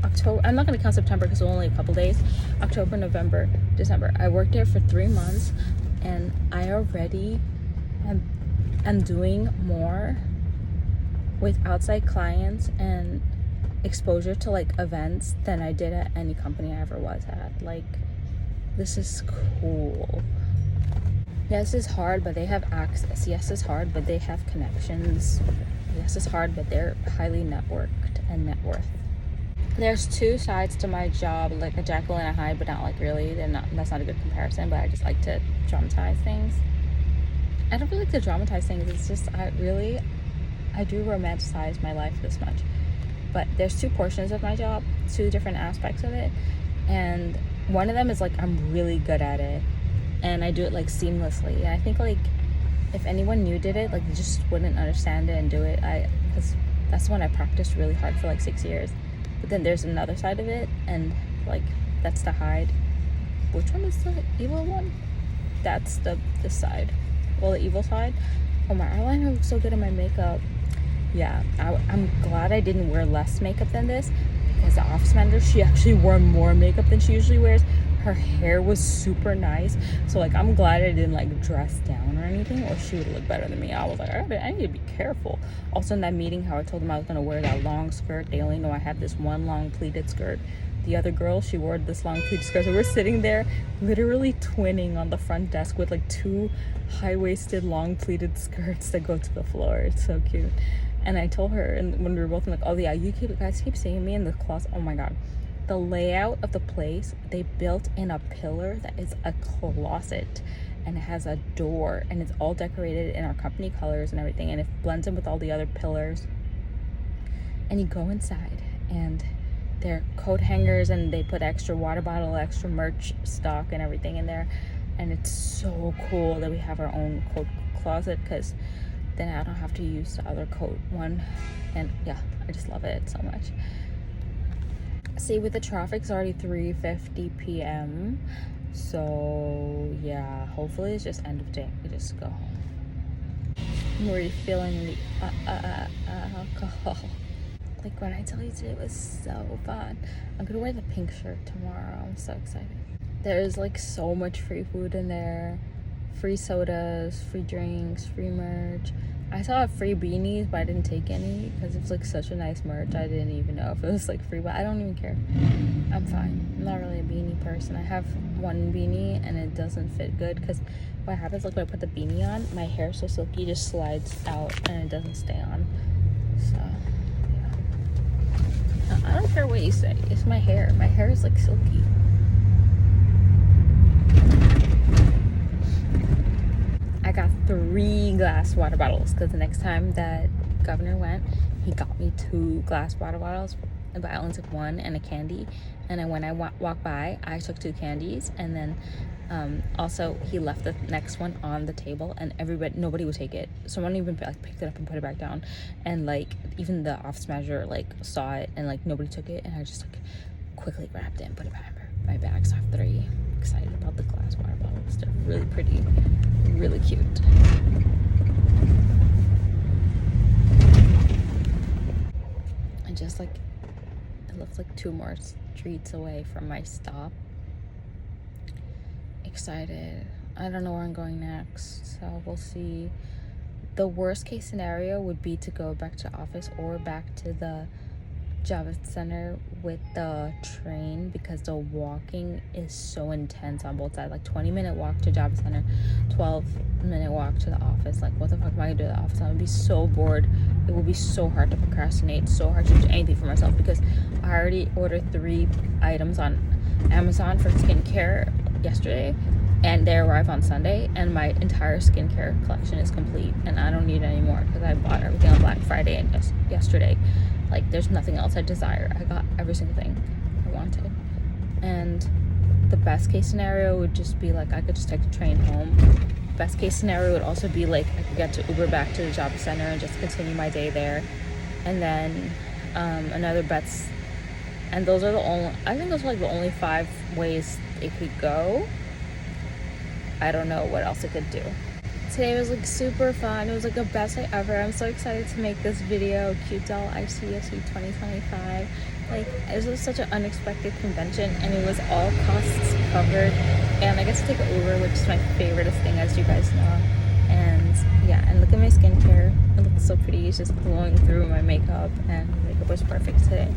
October, I'm not gonna count September because it was only a couple days. October, November, December, I worked there for 3 months, and I already am doing more with outside clients and exposure to like events than I did at any company I ever was at. Like, this is cool. Yes, it's hard, but they have access. Yes, it's hard, but they have connections. Yes, it's hard, but they're highly networked and net worth. There's 2 sides to my job, like a Jekyll and a Hyde, but not like really. That's not a good comparison, but I just like to dramatize things. I don't really like to dramatize things. It's just I do romanticize my life this much. But there's 2 portions of my job, 2 different aspects of it. And one of them is like I'm really good at it, and I do it like seamlessly. And I think like if anyone new did it, like they just wouldn't understand it and do it. Because that's when I practiced really hard for like 6 years. But then there's another side of it, and like that's the Hyde. Which one is the evil one? That's the side. Well, the evil side. Oh, my eyeliner looks so good in my makeup. Yeah, I'm glad I didn't wear less makeup than this, because the office manager, she actually wore more makeup than she usually wears. Her hair was super nice, so like I'm glad I didn't like dress down or anything, or she would look better than me. I was like, I need to be careful. Also in that meeting, how I told them I was gonna wear that long skirt, they only know I have this one long pleated skirt. The other girl, she wore this long pleated skirt. So we're sitting there literally twinning on the front desk with like 2 high-waisted long pleated skirts that go to the floor. It's so cute. And I told her, and when we were both like, oh yeah, guys keep seeing me in the closet. Oh my god, the layout of the place, they built in a pillar that is a closet, and it has a door, and it's all decorated in our company colors and everything, and it blends in with all the other pillars. And you go inside, and there are coat hangers, and they put extra water bottle, extra merch stock and everything in there. And it's so cool that we have our own coat closet, because then I don't have to use the other coat one. And yeah, I just love it so much. See, with the traffic, it's already 3:50 p.m. So yeah, hopefully it's just end of day. We just go home. I'm already feeling the alcohol. Like when I tell you today was so fun. I'm gonna wear the pink shirt tomorrow. I'm so excited. There's like so much free food in there. Free sodas, free drinks, free merch. I saw free beanies, but I didn't take any because it's like such a nice merch. I didn't even know if it was like free, but I don't even care. I'm fine. I'm not really a beanie person. I have one beanie and it doesn't fit good, because what happens, like when I put the beanie on, my hair is so silky, it just slides out and it doesn't stay on. So yeah. I don't care what you say. It's my hair. My hair is like silky. I got 3 glass water bottles, because the next time that Governor went, he got me 2 glass water bottles, but I only took 1 and a candy. And then when I walked by, I took 2 candies, and then also he left the next one on the table, and nobody would take it. Someone even like picked it up and put it back down, and like even the office manager like saw it, and like nobody took it, and I just like quickly grabbed it and put it back in my bag. So I have 3. Excited about the glass water bottles. They're really pretty, really cute. And just like it looks like 2 more streets away from my stop. excited. I don't know where I'm going next, so we'll see. The worst case scenario would be to go back to office or back to the job center with the train, because the walking is so intense on both sides. Like 20-minute walk to job center, 12-minute walk to the office. Like, what the fuck am I gonna do at the office? I would be so bored. It would be so hard to procrastinate, so hard to do anything for myself, because I already ordered 3 items on Amazon for skincare yesterday, and they arrive on Sunday, and my entire skincare collection is complete, and I don't need any more because I bought everything on Black Friday and just yesterday. Like, there's nothing else I desire. I got every single thing I wanted. And the best case scenario would just be like I could just take the train home. Best case scenario would also be like I could get to Uber back to the job center and just continue my day there. And then another bets, and those are the only, I think those are like the only 5 ways it could go. I don't know what else it could do. Today was like super fun. It was like the best day ever. I'm so excited to make this video. Cute Doll Icsc 2025. Like, it was such an unexpected convention, and it was all costs covered. And I get to take an Uber, which is my favorite thing, as you guys know. And yeah, and look at my skincare. It looks so pretty. It's just glowing through my makeup, and my makeup was perfect today.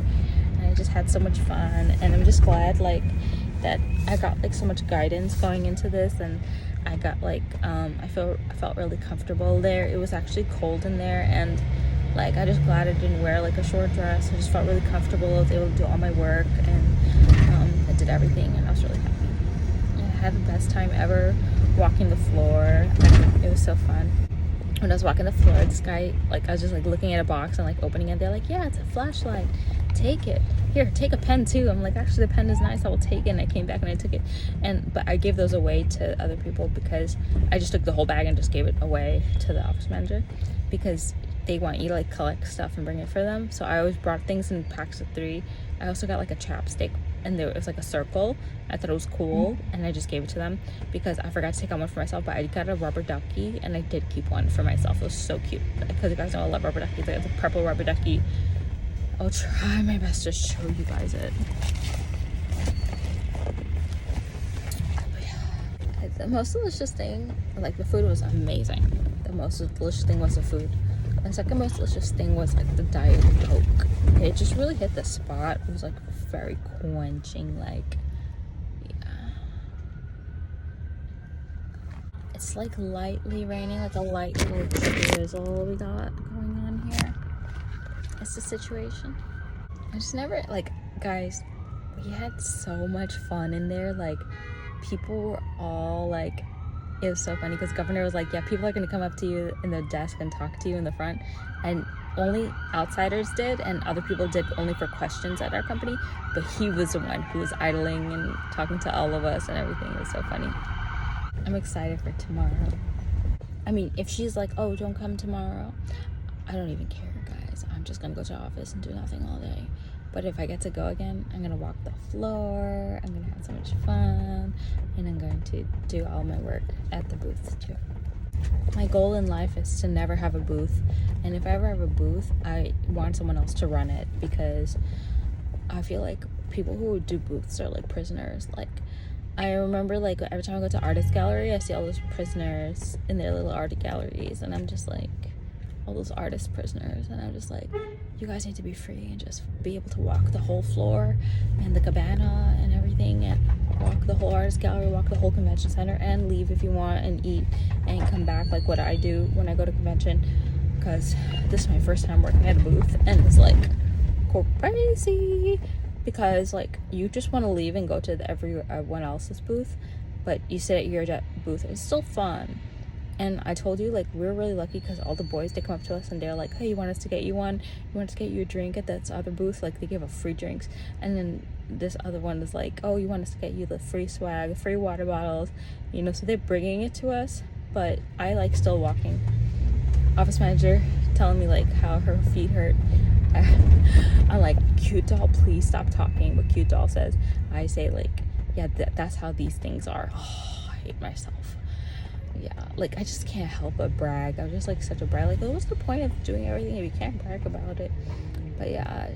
And I just had so much fun, and I'm just glad like that I got like so much guidance going into this, and I got like I felt really comfortable there. It was actually cold in there, and like I'm just glad I didn't wear like a short dress. I just felt really comfortable. I was able to do all my work, and I did everything, and I was really happy. I had the best time ever walking the floor. It was so fun. When I was walking the floor, this guy, like, I was just like looking at a box and like opening it. They're like, yeah, it's a flashlight, take it. Here, take a pen too. I'm like, actually the pen is nice, I will take it. And I came back and I took it, but I gave those away to other people, because I just took the whole bag and just gave it away to the office manager, because they want you to like collect stuff and bring it for them. So I always brought things in packs of 3. I also got like a chapstick, and there was like a circle. I thought it was cool, and I just gave it to them because I forgot to take out one for myself. But I got a rubber ducky, and I did keep one for myself. It was so cute, because you guys know I love rubber duckies. Like, it's a purple rubber ducky. I'll try my best to show you guys it. But yeah, the most delicious thing, like, the food was amazing. The most delicious thing was the food. The second most delicious thing was like the Diet Coke. It just really hit the spot. It was like very quenching. Like, yeah, it's like lightly raining, like a light little drizzle we got going on here. It's the situation. I just never, like, guys, we had so much fun in there. Like, people were all like, it was so funny because governor was like, yeah, people are going to come up to you in the desk and talk to you in the front, and only outsiders did, and other people did only for questions at our company, but he was the one who was idling and talking to all of us and everything. It was so funny. I'm excited for tomorrow. I mean, if she's like, oh, don't come tomorrow, I don't even care, guys. I'm just gonna go to the office and do nothing all day. But if I get to go again, I'm gonna walk the floor, I'm gonna have so much fun, and I'm going to do all my work at the booth too. My goal in life is to never have a booth, and if I ever have a booth, I want someone else to run it, because I feel like people who do booths are like prisoners. Like, I remember, like, every time I go to artist gallery, I see all those prisoners in their little art galleries, and I'm just like, all those artist prisoners, and I'm just like, you guys need to be free and just be able to walk the whole floor and the cabana and everything, and walk the whole artist gallery, walk the whole convention center, and leave if you want, and eat and come back, like what I do when I go to convention, because this is my first time working at a booth, and it's like crazy, because like you just want to leave and go to everyone else's booth, but you sit at your booth. It's still fun. And I told you, like, we're really lucky because all the boys, they come up to us and they're like, hey, you want us to get you one? You want us to get you a drink at this other booth? Like, they give us free drinks. And then this other one is like, oh, you want us to get you the free swag, free water bottles, you know, so they're bringing it to us. But I like still walking. Office manager telling me like how her feet hurt. I'm like, Cute Doll, please stop talking. What Cute Doll says, I say like, yeah, that's how these things are. Oh, I hate myself. Yeah, like, I just can't help but brag. I'm just like such a brag. Like, what's the point of doing everything if you can't brag about it? But yeah,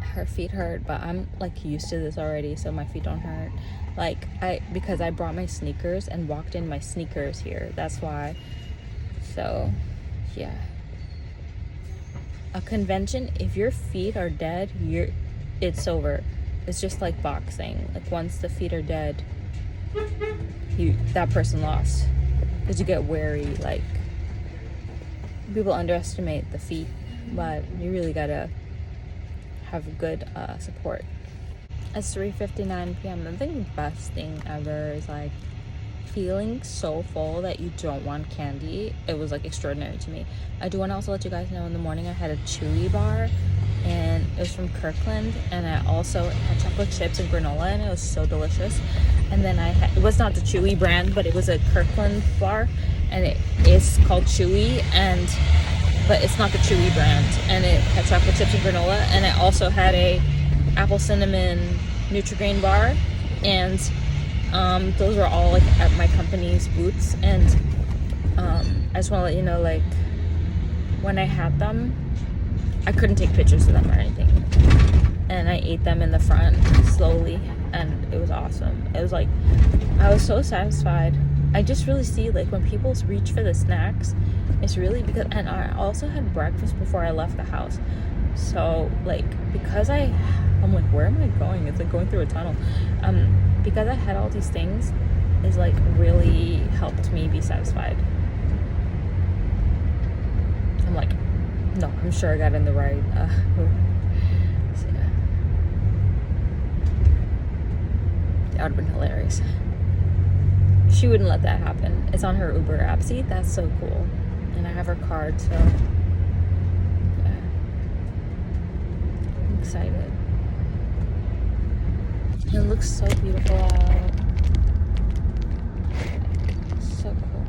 her feet hurt, but I'm like used to this already, so my feet don't hurt. Like, because I brought my sneakers and walked in my sneakers here. That's why. So, yeah. A convention, if your feet are dead, it's over. It's just like boxing. Like, once the feet are dead, that person lost. Because you get wary. Like, people underestimate the feet, but you really gotta have good support. It's 3:59 p.m. I think the best thing ever is like feeling so full that you don't want candy. It was like extraordinary to me. I do want to also let you guys know in the morning I had a chewy bar, and it was from Kirkland, and I also had chocolate chips and granola, and it was so delicious. And then it was not the Chewy brand, but it was a Kirkland bar, and it is called Chewy, but it's not the Chewy brand, and it had chocolate chips and granola. And I also had a apple cinnamon Nutri-Grain bar, and those were all like at my company's booths. And I just want to let you know, like, when I had them, I couldn't take pictures of them or anything, and I ate them in the front slowly, and it was awesome. It was like, I was so satisfied. I just really see, like, when people reach for the snacks, it's really because, and I also had breakfast before I left the house. So, like, because I'm like, where am I going? It's like going through a tunnel. Because I had all these things, is like really helped me be satisfied. I'm like, no, I'm sure I got in the right. So yeah. That would have been hilarious. She wouldn't let that happen. It's on her Uber app. See, that's so cool. And I have her card, so yeah. I'm excited. It looks so beautiful out. So cool.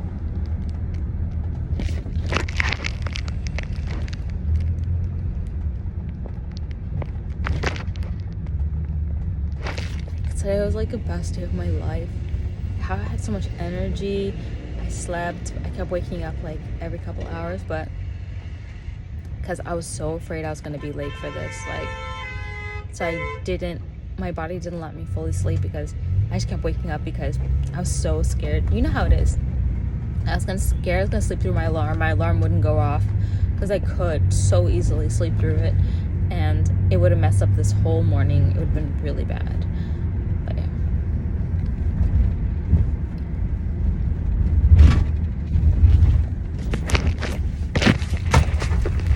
Today was like the best day of my life. How I had so much energy. I slept. I kept waking up like every couple hours, but because I was so afraid I was gonna be late for this, like, so my body didn't let me fully sleep because I just kept waking up because I was so scared. You know how it is. I was scared I was gonna sleep through my alarm. My alarm wouldn't go off because I could so easily sleep through it, and it would have messed up this whole morning. It would have been really bad. But yeah.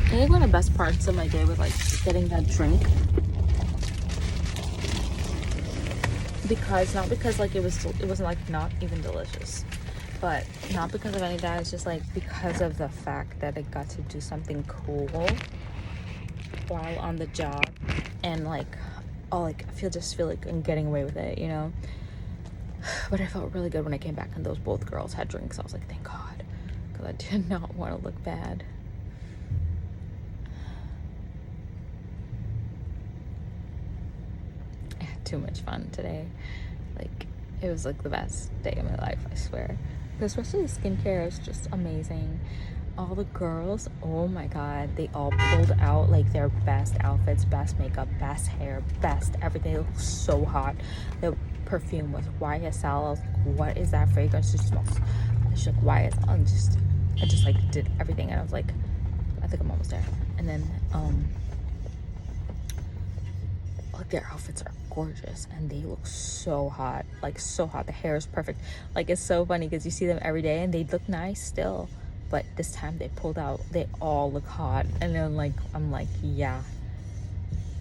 I think one of the best parts of my day was like getting that drink. Not because like it wasn't like not even delicious, but not because of any of that. It's just like because of the fact that I got to do something cool while on the job, and like, I feel like I'm getting away with it, you know. But I felt really good when I came back and both girls had drinks. I was like, thank God, because I did not want to look bad. Too much fun today. Like, it was like the best day of my life, I swear. Especially the skincare is just amazing. All the girls, oh my God, they all pulled out like their best outfits, best makeup, best hair, best everything. It looked so hot. The perfume was YSL. I was like, what is that fragrance? It smells. It's like YSL. I just like did everything, and I was like, I think I'm almost there. And then like, their outfits are gorgeous and they look so hot, like so hot. The hair is perfect. Like, it's so funny because you see them every day and they look nice still, but this time they pulled out, they all look hot. And then like, I'm like, yeah,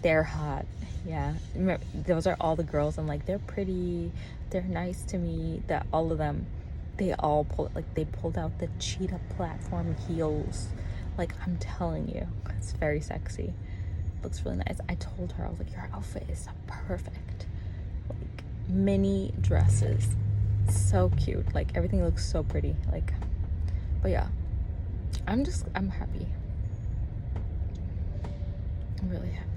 they're hot. Yeah, remember, those are all the girls. I'm like, they're pretty, they're nice to me. That all of them, they pulled out the cheetah platform heels. Like, I'm telling you, it's very sexy. Looks really nice. I told her, I was like, your outfit is perfect. Like, mini dresses, so cute. Like, everything looks so pretty. Like, but yeah, I'm happy. I'm really happy.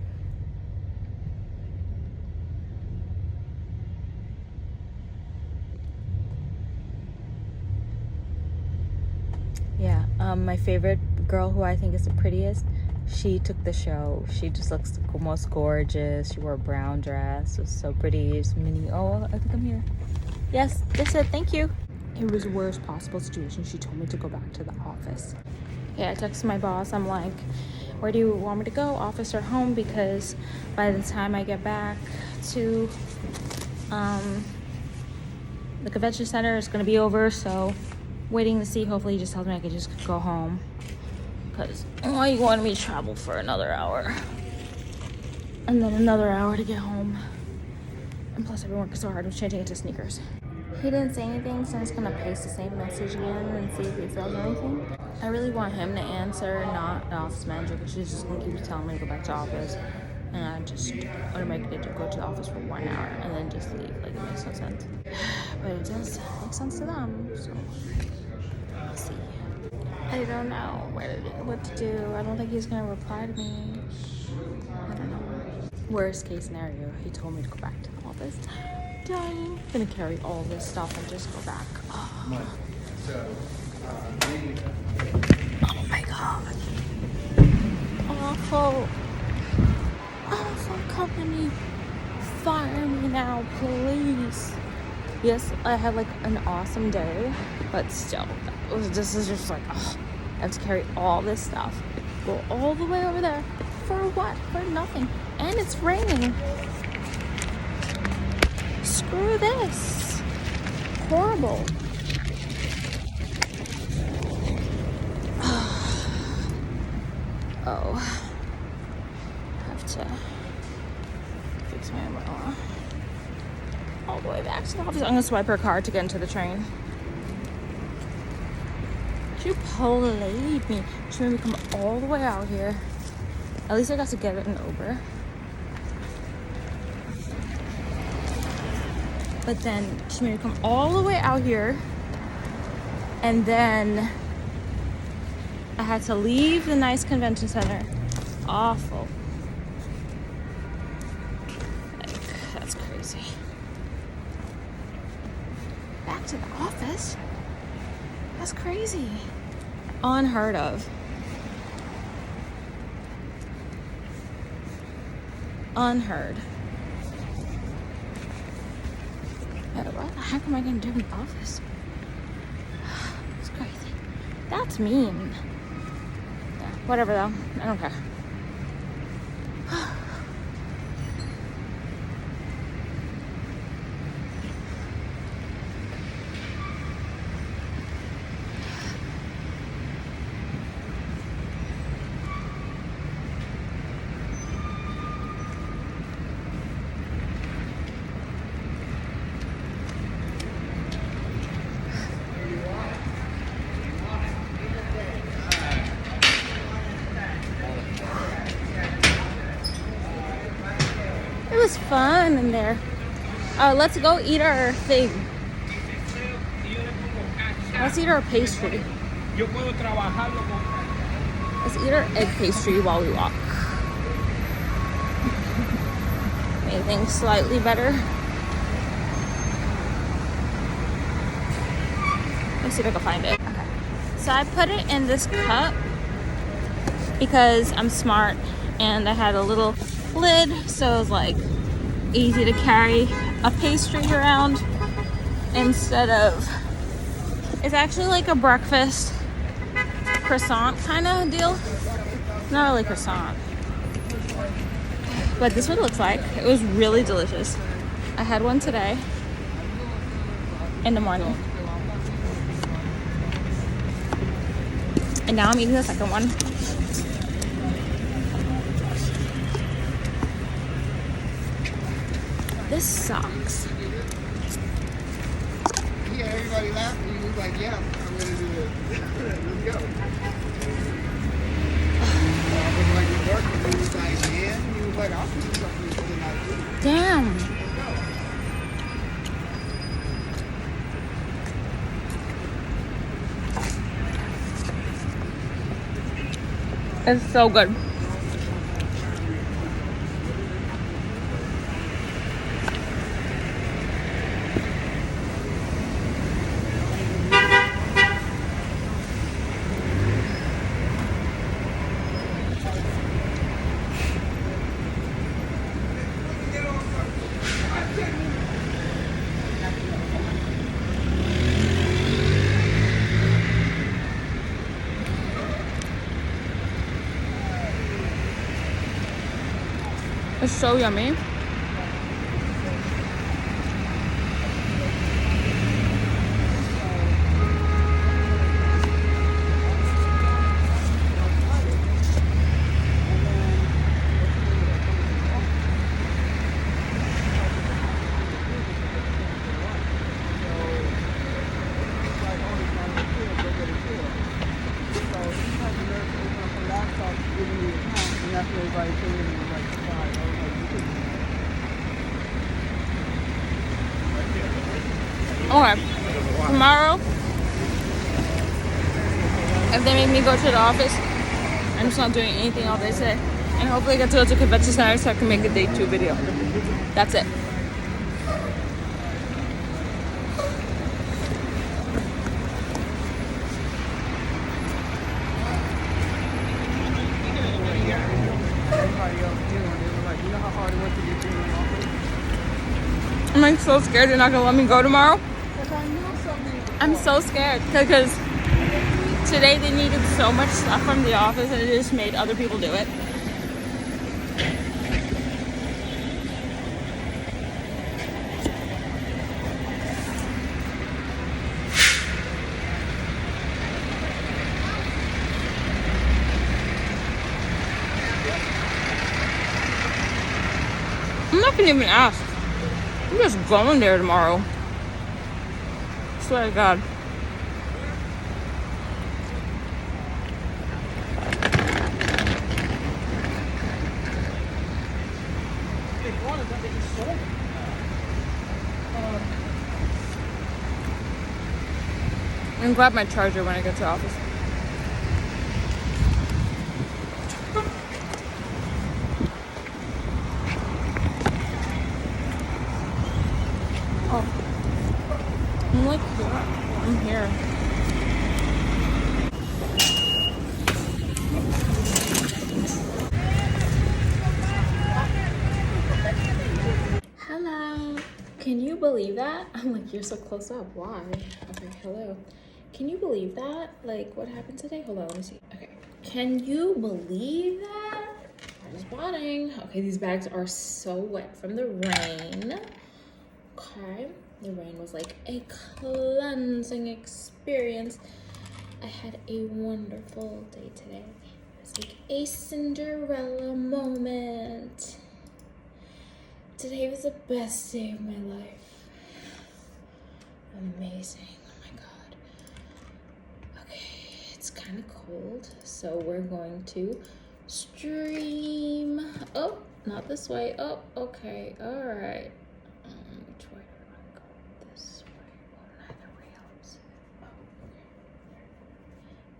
Yeah, my favorite girl, who I think is the prettiest, She took the show. She just looks the most gorgeous. She wore a brown dress. It was so pretty. It's mini. Oh, I think I'm here. Yes, they said thank you. It was the worst possible situation. She told me to go back to the office. Yeah, I texted my boss. I'm like, where do you want me to go, office or home? Because by the time I get back to the convention center, it's gonna be over. So waiting to see. Hopefully he just tells me I can just go home. Because why you wanted me to travel for another hour? And then another hour to get home. And plus everyone worked so hard with changing into sneakers. He didn't say anything, so I'm just gonna paste the same message again and see if he says anything. I really want him to answer, not the office manager, because she's just gonna keep telling me to go back to office. And I just automatically to go to the office for 1 hour and then just leave. Like, it makes no sense. But it does make sense to them, so let's see. I don't know what to do. I don't think he's gonna reply to me. I don't know. Worst case scenario, he told me to go back to the office. Dying. I'm gonna carry all this stuff and just go back. Oh my god. Awful. Awful company. Fire me now, please. Yes, I had like an awesome day, but still, this is just like, oh, I have to carry all this stuff, go all the way over there for what? For nothing. And it's raining. Screw this. Horrible. Oh, I have to fix my umbrella. All the way back to the office. I'm gonna swipe her card to get into the train. She played me. She made me come all the way out here. At least I got to get it in Uber. But then she made me come all the way out here. And then I had to leave the nice convention center. Awful. Like, that's crazy. Back to the office? That's crazy. Unheard of. Unheard. What the heck am I gonna do in the office? It's crazy. That's mean. Yeah, whatever though. I don't care. It was fun in there. Let's go eat our thing. Let's eat our pastry. Let's eat our egg pastry while we walk. Anything slightly better. Let's see if I can find it. Okay. So I put it in this cup because I'm smart and I had a little lid, so it was like easy to carry a pastry around instead of, it's actually like a breakfast croissant kind of deal. Not really croissant, but this one looks like. It was really delicious. I had one today in the morning, and now I'm eating the second one. This sucks. Yeah, everybody laughed and he was like, yeah, I'm gonna do it. Let's go. I was like, it's dark, and he was like, yeah. And he was like, I'll do something for the night too. Damn. It's so good. It's so yummy. Okay, tomorrow, if they make me go to the office, I'm just not doing anything all day today. And hopefully I get to go to convention center so I can make a day 2 video. That's it. I'm like so scared you're not gonna let me go tomorrow. I'm so scared because today they needed so much stuff from the office and it just made other people do it. I'm not gonna even ask. I'm just going there tomorrow. Swear to God. And grab my charger when I get to the office. Oh. I'm like here. I'm here. Hello. Can you believe that? I'm like, you're so close up. Why? Okay, hello. Can you believe that? Like, what happened today? Hold on, let me see. Okay. Can you believe that? I'm spotting. Okay, these bags are so wet from the rain. Okay. The rain was like a cleansing experience. I had a wonderful day today. It was like a Cinderella moment. Today was the best day of my life. Amazing. Oh my god. Okay, it's kind of cold, so we're going to stream. Oh, not this way. Oh, okay. All right. Which way do I want to go? This way. Well, neither way helps. Oh, okay.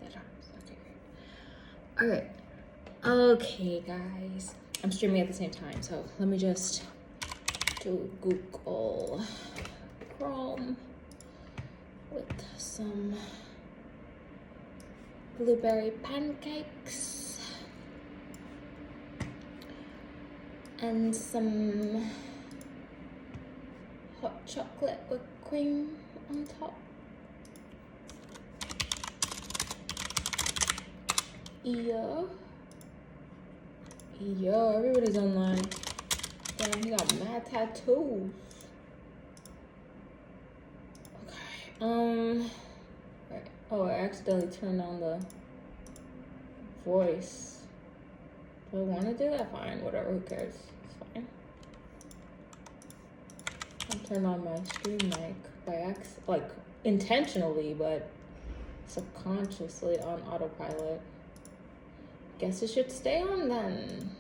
That helps. Okay, great. All right. Okay, guys. I'm streaming at the same time, so let me just do Google Chrome with some blueberry pancakes and some hot chocolate with cream on top. Yeah, everybody's online. Damn, he got mad tattoos. Okay. Right. Oh, I accidentally turned on the voice. Do I want to do that? Fine, whatever. Who cares? It's fine. I turned on my stream mic by accident, like intentionally, but subconsciously on autopilot. Guess it should stay on then.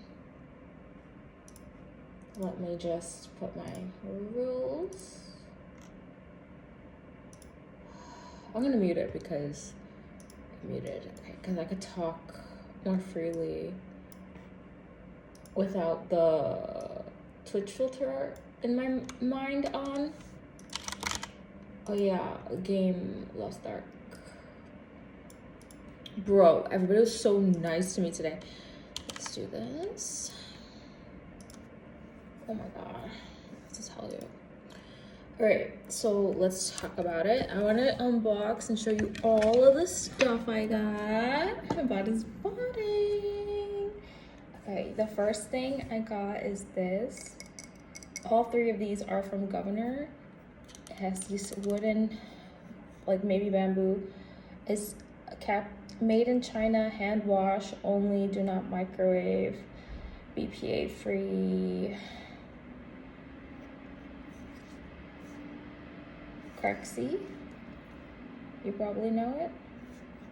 Let me just put my rules. I'm gonna mute it because I muted. Okay, because I could talk more freely without the Twitch filter in my mind on. Oh yeah, game Lost Ark. Bro, everybody was so nice to me today. Let's do this. Oh my god, what to tell you. All right, so let's talk about it. I want to unbox and show you all of the stuff I got. My body's boarding. Okay, the first thing I got is this. All three of these are from Governor. It has these wooden, like maybe bamboo. It's made in China, hand wash only, do not microwave, BPA free. Icsc. You probably know it.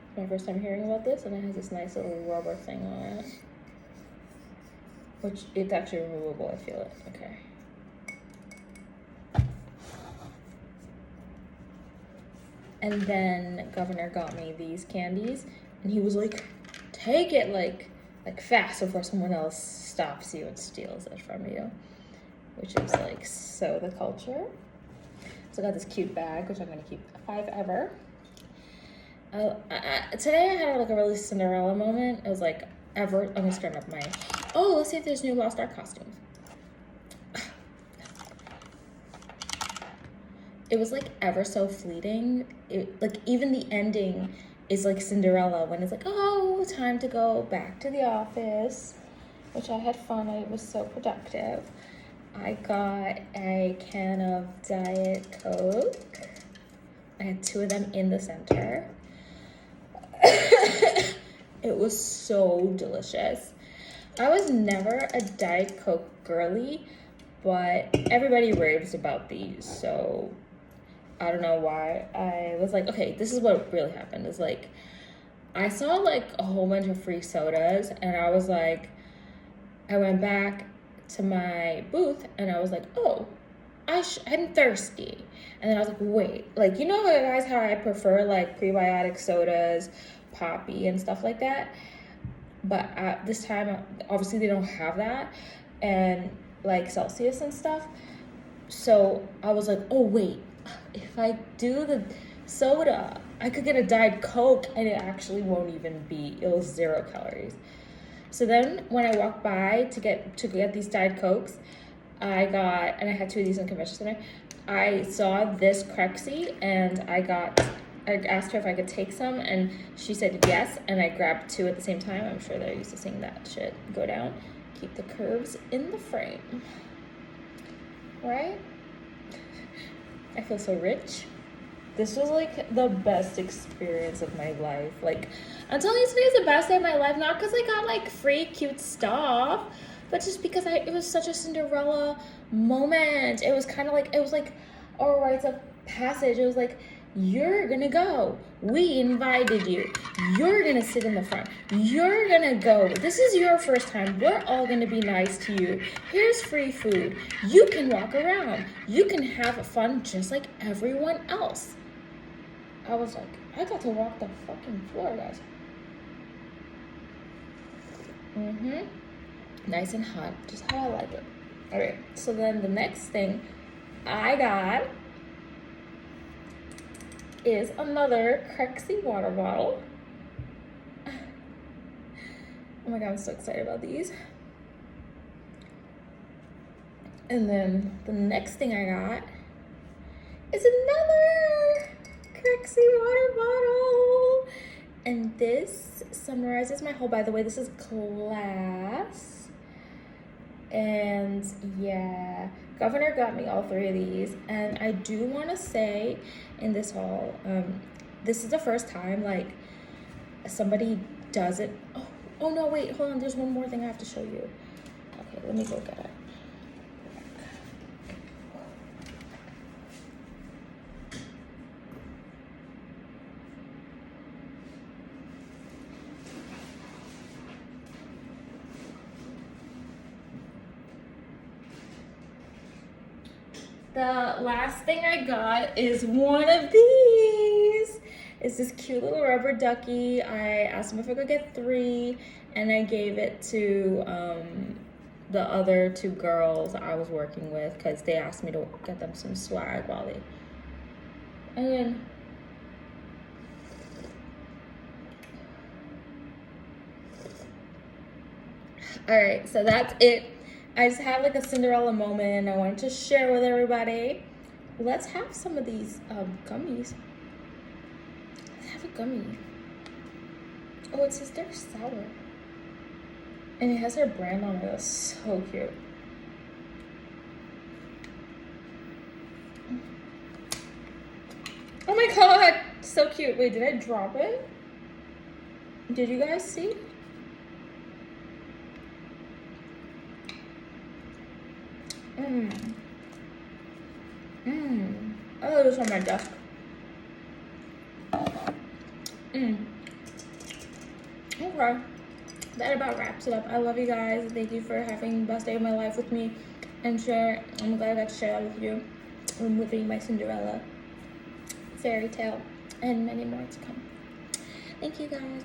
It's my first time hearing about this, and it has this nice little rubber thing on it. Which, it's actually removable, I feel it. Okay. And then Governor got me these candies, and he was like, take it like fast before someone else stops you and steals it from you. Which is like so the culture. So I got this cute bag, which I'm gonna keep forever. Today I had like a really Cinderella moment. It was like, I'm gonna start up my, oh, let's see if there's new Lost Ark costumes. It was like ever so fleeting. Like even the ending is like Cinderella when it's like, oh, time to go back to the office, which I had fun. It was so productive. I got a can of Diet Coke. I had 2 of them in the center. It was so delicious. I was never a Diet Coke girly, but everybody raves about these, so I don't know why. I was like, okay, this is what really happened. Is like, I saw like a whole bunch of free sodas, and I was like, I went back to my booth, and I was like, oh, I'm thirsty. And then I was like, wait, like, you know guys how I prefer like prebiotic sodas, Poppy and stuff like that, but this time obviously they don't have that, and like Celsius and stuff. So I was like, oh wait, if I do the soda, I could get a Diet Coke, and it actually won't even be, it was 0 calories. So then when I walked by to get these Diet Cokes, I had 2 of these in the convention center. I saw this Icsc, and I asked her if I could take some, and she said yes, and I grabbed 2 at the same time. I'm sure they're used to seeing that shit go down. Keep the curves in the frame. Right? I feel so rich. This was like the best experience of my life. Like, I'm telling you, today is the best day of my life, not because I got like free cute stuff, but just because it was such a Cinderella moment. It was kind of like, it was like a rites of passage. It was like, you're gonna go. We invited you. You're gonna sit in the front. You're gonna go. This is your first time. We're all gonna be nice to you. Here's free food. You can walk around. You can have fun just like everyone else. I was like, I got to walk the fucking floor, guys. Nice and hot, just how I like it. All right, so then the next thing I got is another Icsc water bottle. Oh my God, I'm so excited about these. And then the next thing I got is another Icsc water bottle. And this summarizes my haul. By the way, this is glass. And yeah, Governor got me all 3 of these. And I do want to say in this haul, this is the first time like somebody does it. Oh no, wait, hold on. There's one more thing I have to show you. Okay, let me go get it. The last thing I got is one of these. It's this cute little rubber ducky. I asked them if I could get 3, and I gave it to the other 2 girls I was working with because they asked me to get them some swag while they. And then all right, so that's it. I just had like a Cinderella moment. I wanted to share with everybody. Let's have some of these gummies. Let's have a gummy. Oh, it says they're sour. And it has her brand on it. That's so cute. Oh my god, so cute. Wait, did I drop it? Did you guys see? Oh, it was on my desk. Okay. That about wraps it up. I love you guys. Thank you for having the best day of my life with me and share. I'm glad I got to share that with you. I'm living my Cinderella fairy tale and many more to come. Thank you guys.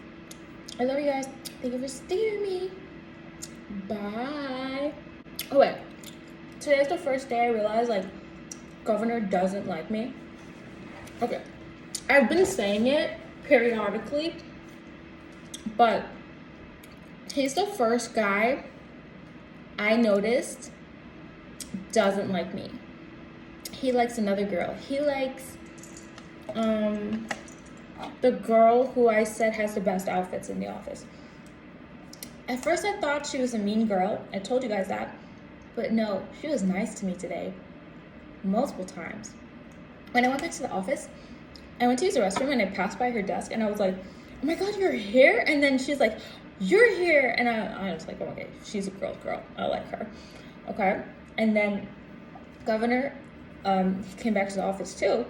I love you guys. Thank you for sticking with me. Bye. Oh wait. Today's the first day I realized like Governor doesn't like me. Okay. I've been saying it periodically, but he's the first guy I noticed doesn't like me. He likes another girl. He likes the girl who I said has the best outfits in the office. At first I thought she was a mean girl. I told you guys that. But no, she was nice to me today. Multiple times. When I went back to the office, I went to use the restroom and I passed by her desk and I was like, oh my god, you're here? And then she's like, you're here. And I was like, oh, okay, she's a girl. I like her. Okay. And then Governor came back to the office too.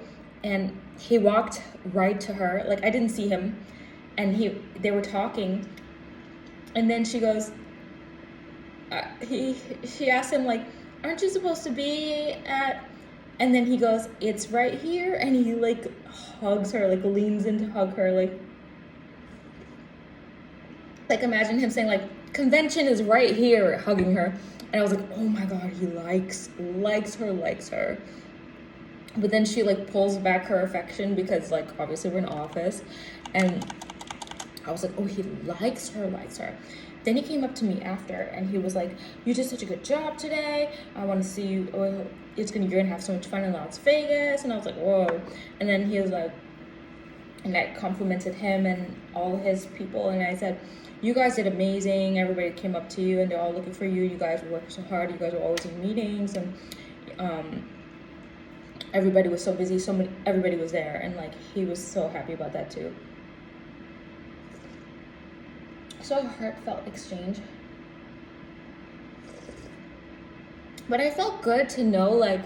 And he walked right to her. Like, I didn't see him. And they were talking. And then she goes, she asked him, like, aren't you supposed to be at... And then he goes, it's right here. And he, like, hugs her, like, leans in to hug her. Like imagine him saying, like, convention is right here, hugging her. And I was like, oh my god, he likes her. But then she, like, pulls back her affection because, like, obviously we're in office. And I was like, oh, he likes her. Then he came up to me after and he was like, you did such a good job today. I want to see you. Oh, you're gonna have so much fun in Las Vegas. And I was like, whoa. And then he was like, and I complimented him and all his people. And I said, you guys did amazing. Everybody came up to you and they're all looking for you. You guys worked so hard. You guys were always in meetings. And everybody was so busy. Everybody was there. And, like, he was so happy about that too. So heartfelt exchange. But I felt good to know, like,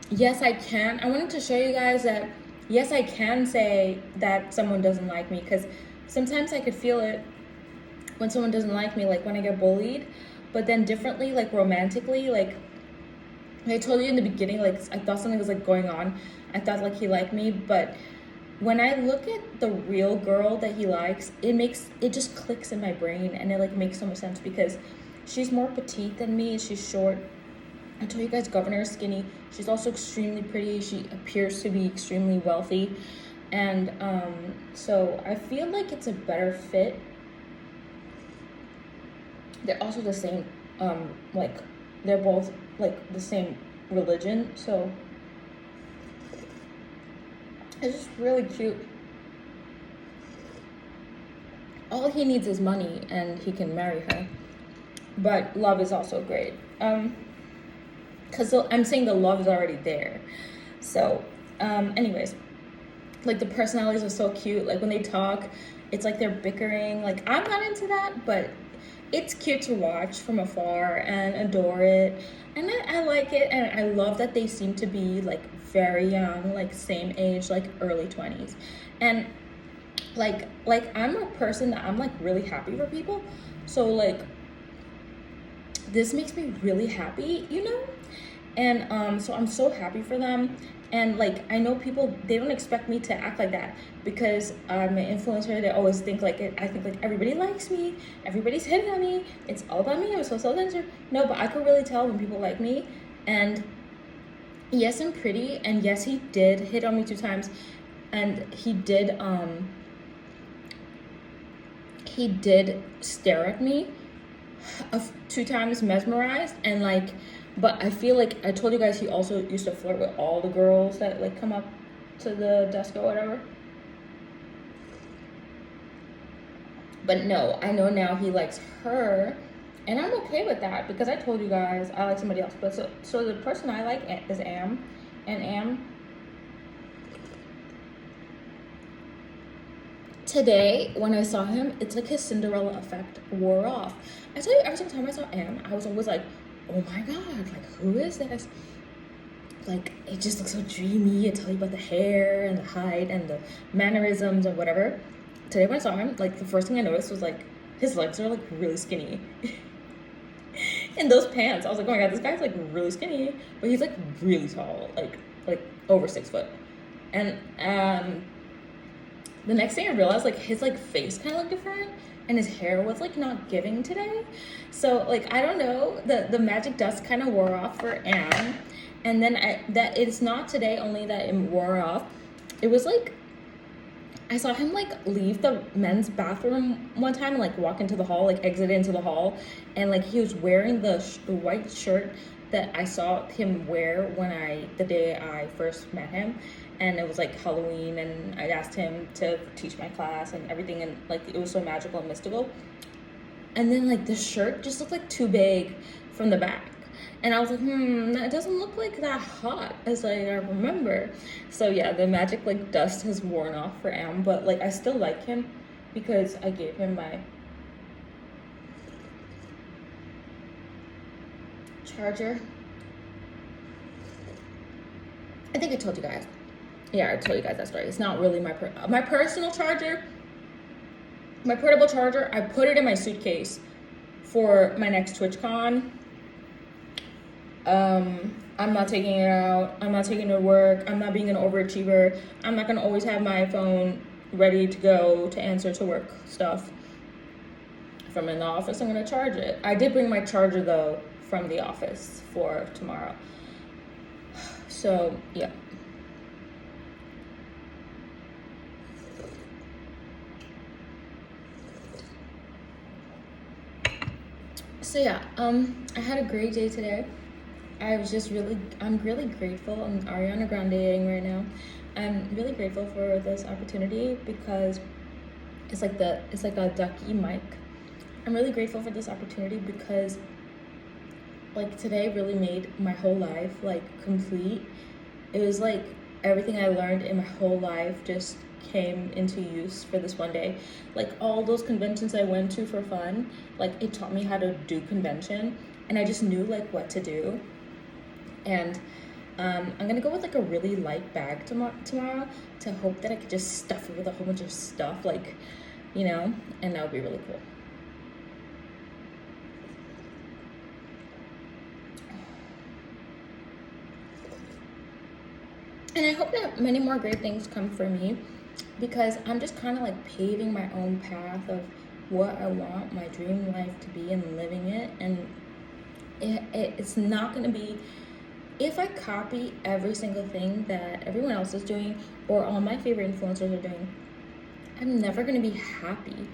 yes, I can. I wanted to show you guys that, yes, I can say that someone doesn't like me, because sometimes I could feel it when someone doesn't like me, like when I get bullied, but then differently, like romantically, like I told you in the beginning, like I thought something was like going on. I thought like he liked me, but when I look at the real girl that he likes, it just clicks in my brain, and it like makes so much sense because she's more petite than me. She's short. I told you guys Governor is skinny. She's also extremely pretty. She appears to be extremely wealthy. And so I feel like it's a better fit. They're also the same, like, they're both like the same religion. So it's just really cute. All he needs is money and he can marry her. But love is also great. Because I'm saying the love is already there. So, anyways, like the personalities are so cute. Like when they talk, it's like they're bickering. Like I'm not into that, but it's cute to watch from afar and adore it. And I like it. And I love that they seem to be like very young, like same age, like early 20s. And like I'm a person that I'm like really happy for people. So like this makes me really happy, you know? And so I'm so happy for them. And like I know people, they don't expect me to act like that because I'm an influencer. They always think like I think like everybody likes me, everybody's hitting on me, it's all about me, I'm so self-centered. No, but I could really tell when people like me. And yes, I'm pretty, and yes, he did hit on me 2 times, and he did stare at me 2 times, mesmerized. And like, but I feel like I told you guys he also used to flirt with all the girls that like come up to the desk or whatever. But no, I know now he likes her, And I'm okay with that because I told you guys I like somebody else. But so the person I like is Am, and Am today when I saw him, it's like his Cinderella effect wore off. I tell you, every single time I saw Am, I was always like, oh my god, like who is this? Like it just looks so dreamy. It tells you about the hair and the height and the mannerisms and whatever. Today when I saw him, like the first thing I noticed was like his legs are like really skinny. In those pants, I was like, oh my god, this guy's like really skinny, but he's like really tall, like over 6 foot. And the next thing I realized, like his like face kind of looked different, and his hair was like not giving today. So like I don't know, the magic dust kind of wore off for Am, and then that it's not today only that it wore off. It was like I saw him like leave the men's bathroom one time and like walk into the hall, like exit into the hall, and like he was wearing the white shirt that I saw him wear the day I first met him, and it was like Halloween, and I asked him to teach my class and everything, and like it was so magical and mystical. And then like the shirt just looked like too big from the back. And I was like, that doesn't look like that hot as I remember. So yeah, the magic like dust has worn off for Am, but like I still like him because I gave him my charger. I think I told you guys. Yeah, I told you guys that story. It's not really my personal charger. My portable charger, I put it in my suitcase for my next TwitchCon. I'm not taking it out. I'm not taking it to work. I'm not being an overachiever. I'm not gonna always have my phone ready to go to answer to work stuff. If I'm in the office, I'm gonna charge it. I did bring my charger though from the office for tomorrow. So yeah. So yeah, I had a great day today. I'm really grateful. I'm Ariana Grandeing right now. I'm really grateful for this opportunity because it's like a ducky mic. I'm really grateful for this opportunity because like today really made my whole life like complete. It was like everything I learned in my whole life just came into use for this one day. Like all those conventions I went to for fun, like it taught me how to do convention, and I just knew like what to do. And I'm gonna go with like a really light bag tomorrow to hope that I could just stuff it with a whole bunch of stuff, like, you know, and that would be really cool. And I hope that many more great things come for me, because I'm just kind of like paving my own path of what I want my dream life to be and living it. And it's not going to be, if I copy every single thing that everyone else is doing or all my favorite influencers are doing, I'm never going to be happy.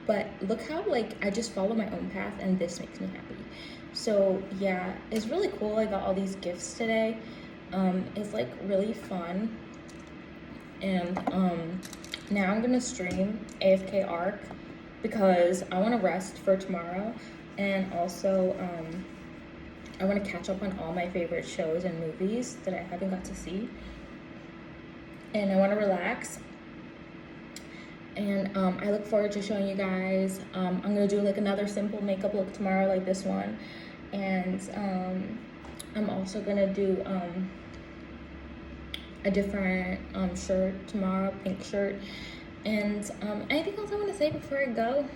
But look how like I just follow my own path and this makes me happy. So yeah, it's really cool. I got all these gifts today. It's like really fun. And now I'm gonna stream AFK Arc because I want to rest for tomorrow, and also I want to catch up on all my favorite shows and movies that I haven't got to see, and I want to relax. And I look forward to showing you guys. I'm gonna do like another simple makeup look tomorrow, like this one, and I'm also gonna do a different shirt tomorrow, pink shirt. And anything else I want to say before I go?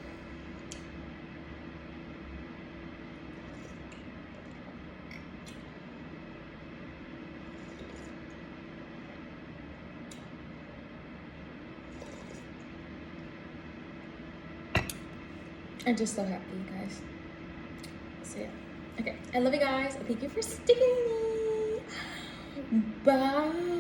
I'm just so happy, you guys. So yeah. Okay, I love you guys. Thank you for sticking with me. Bye.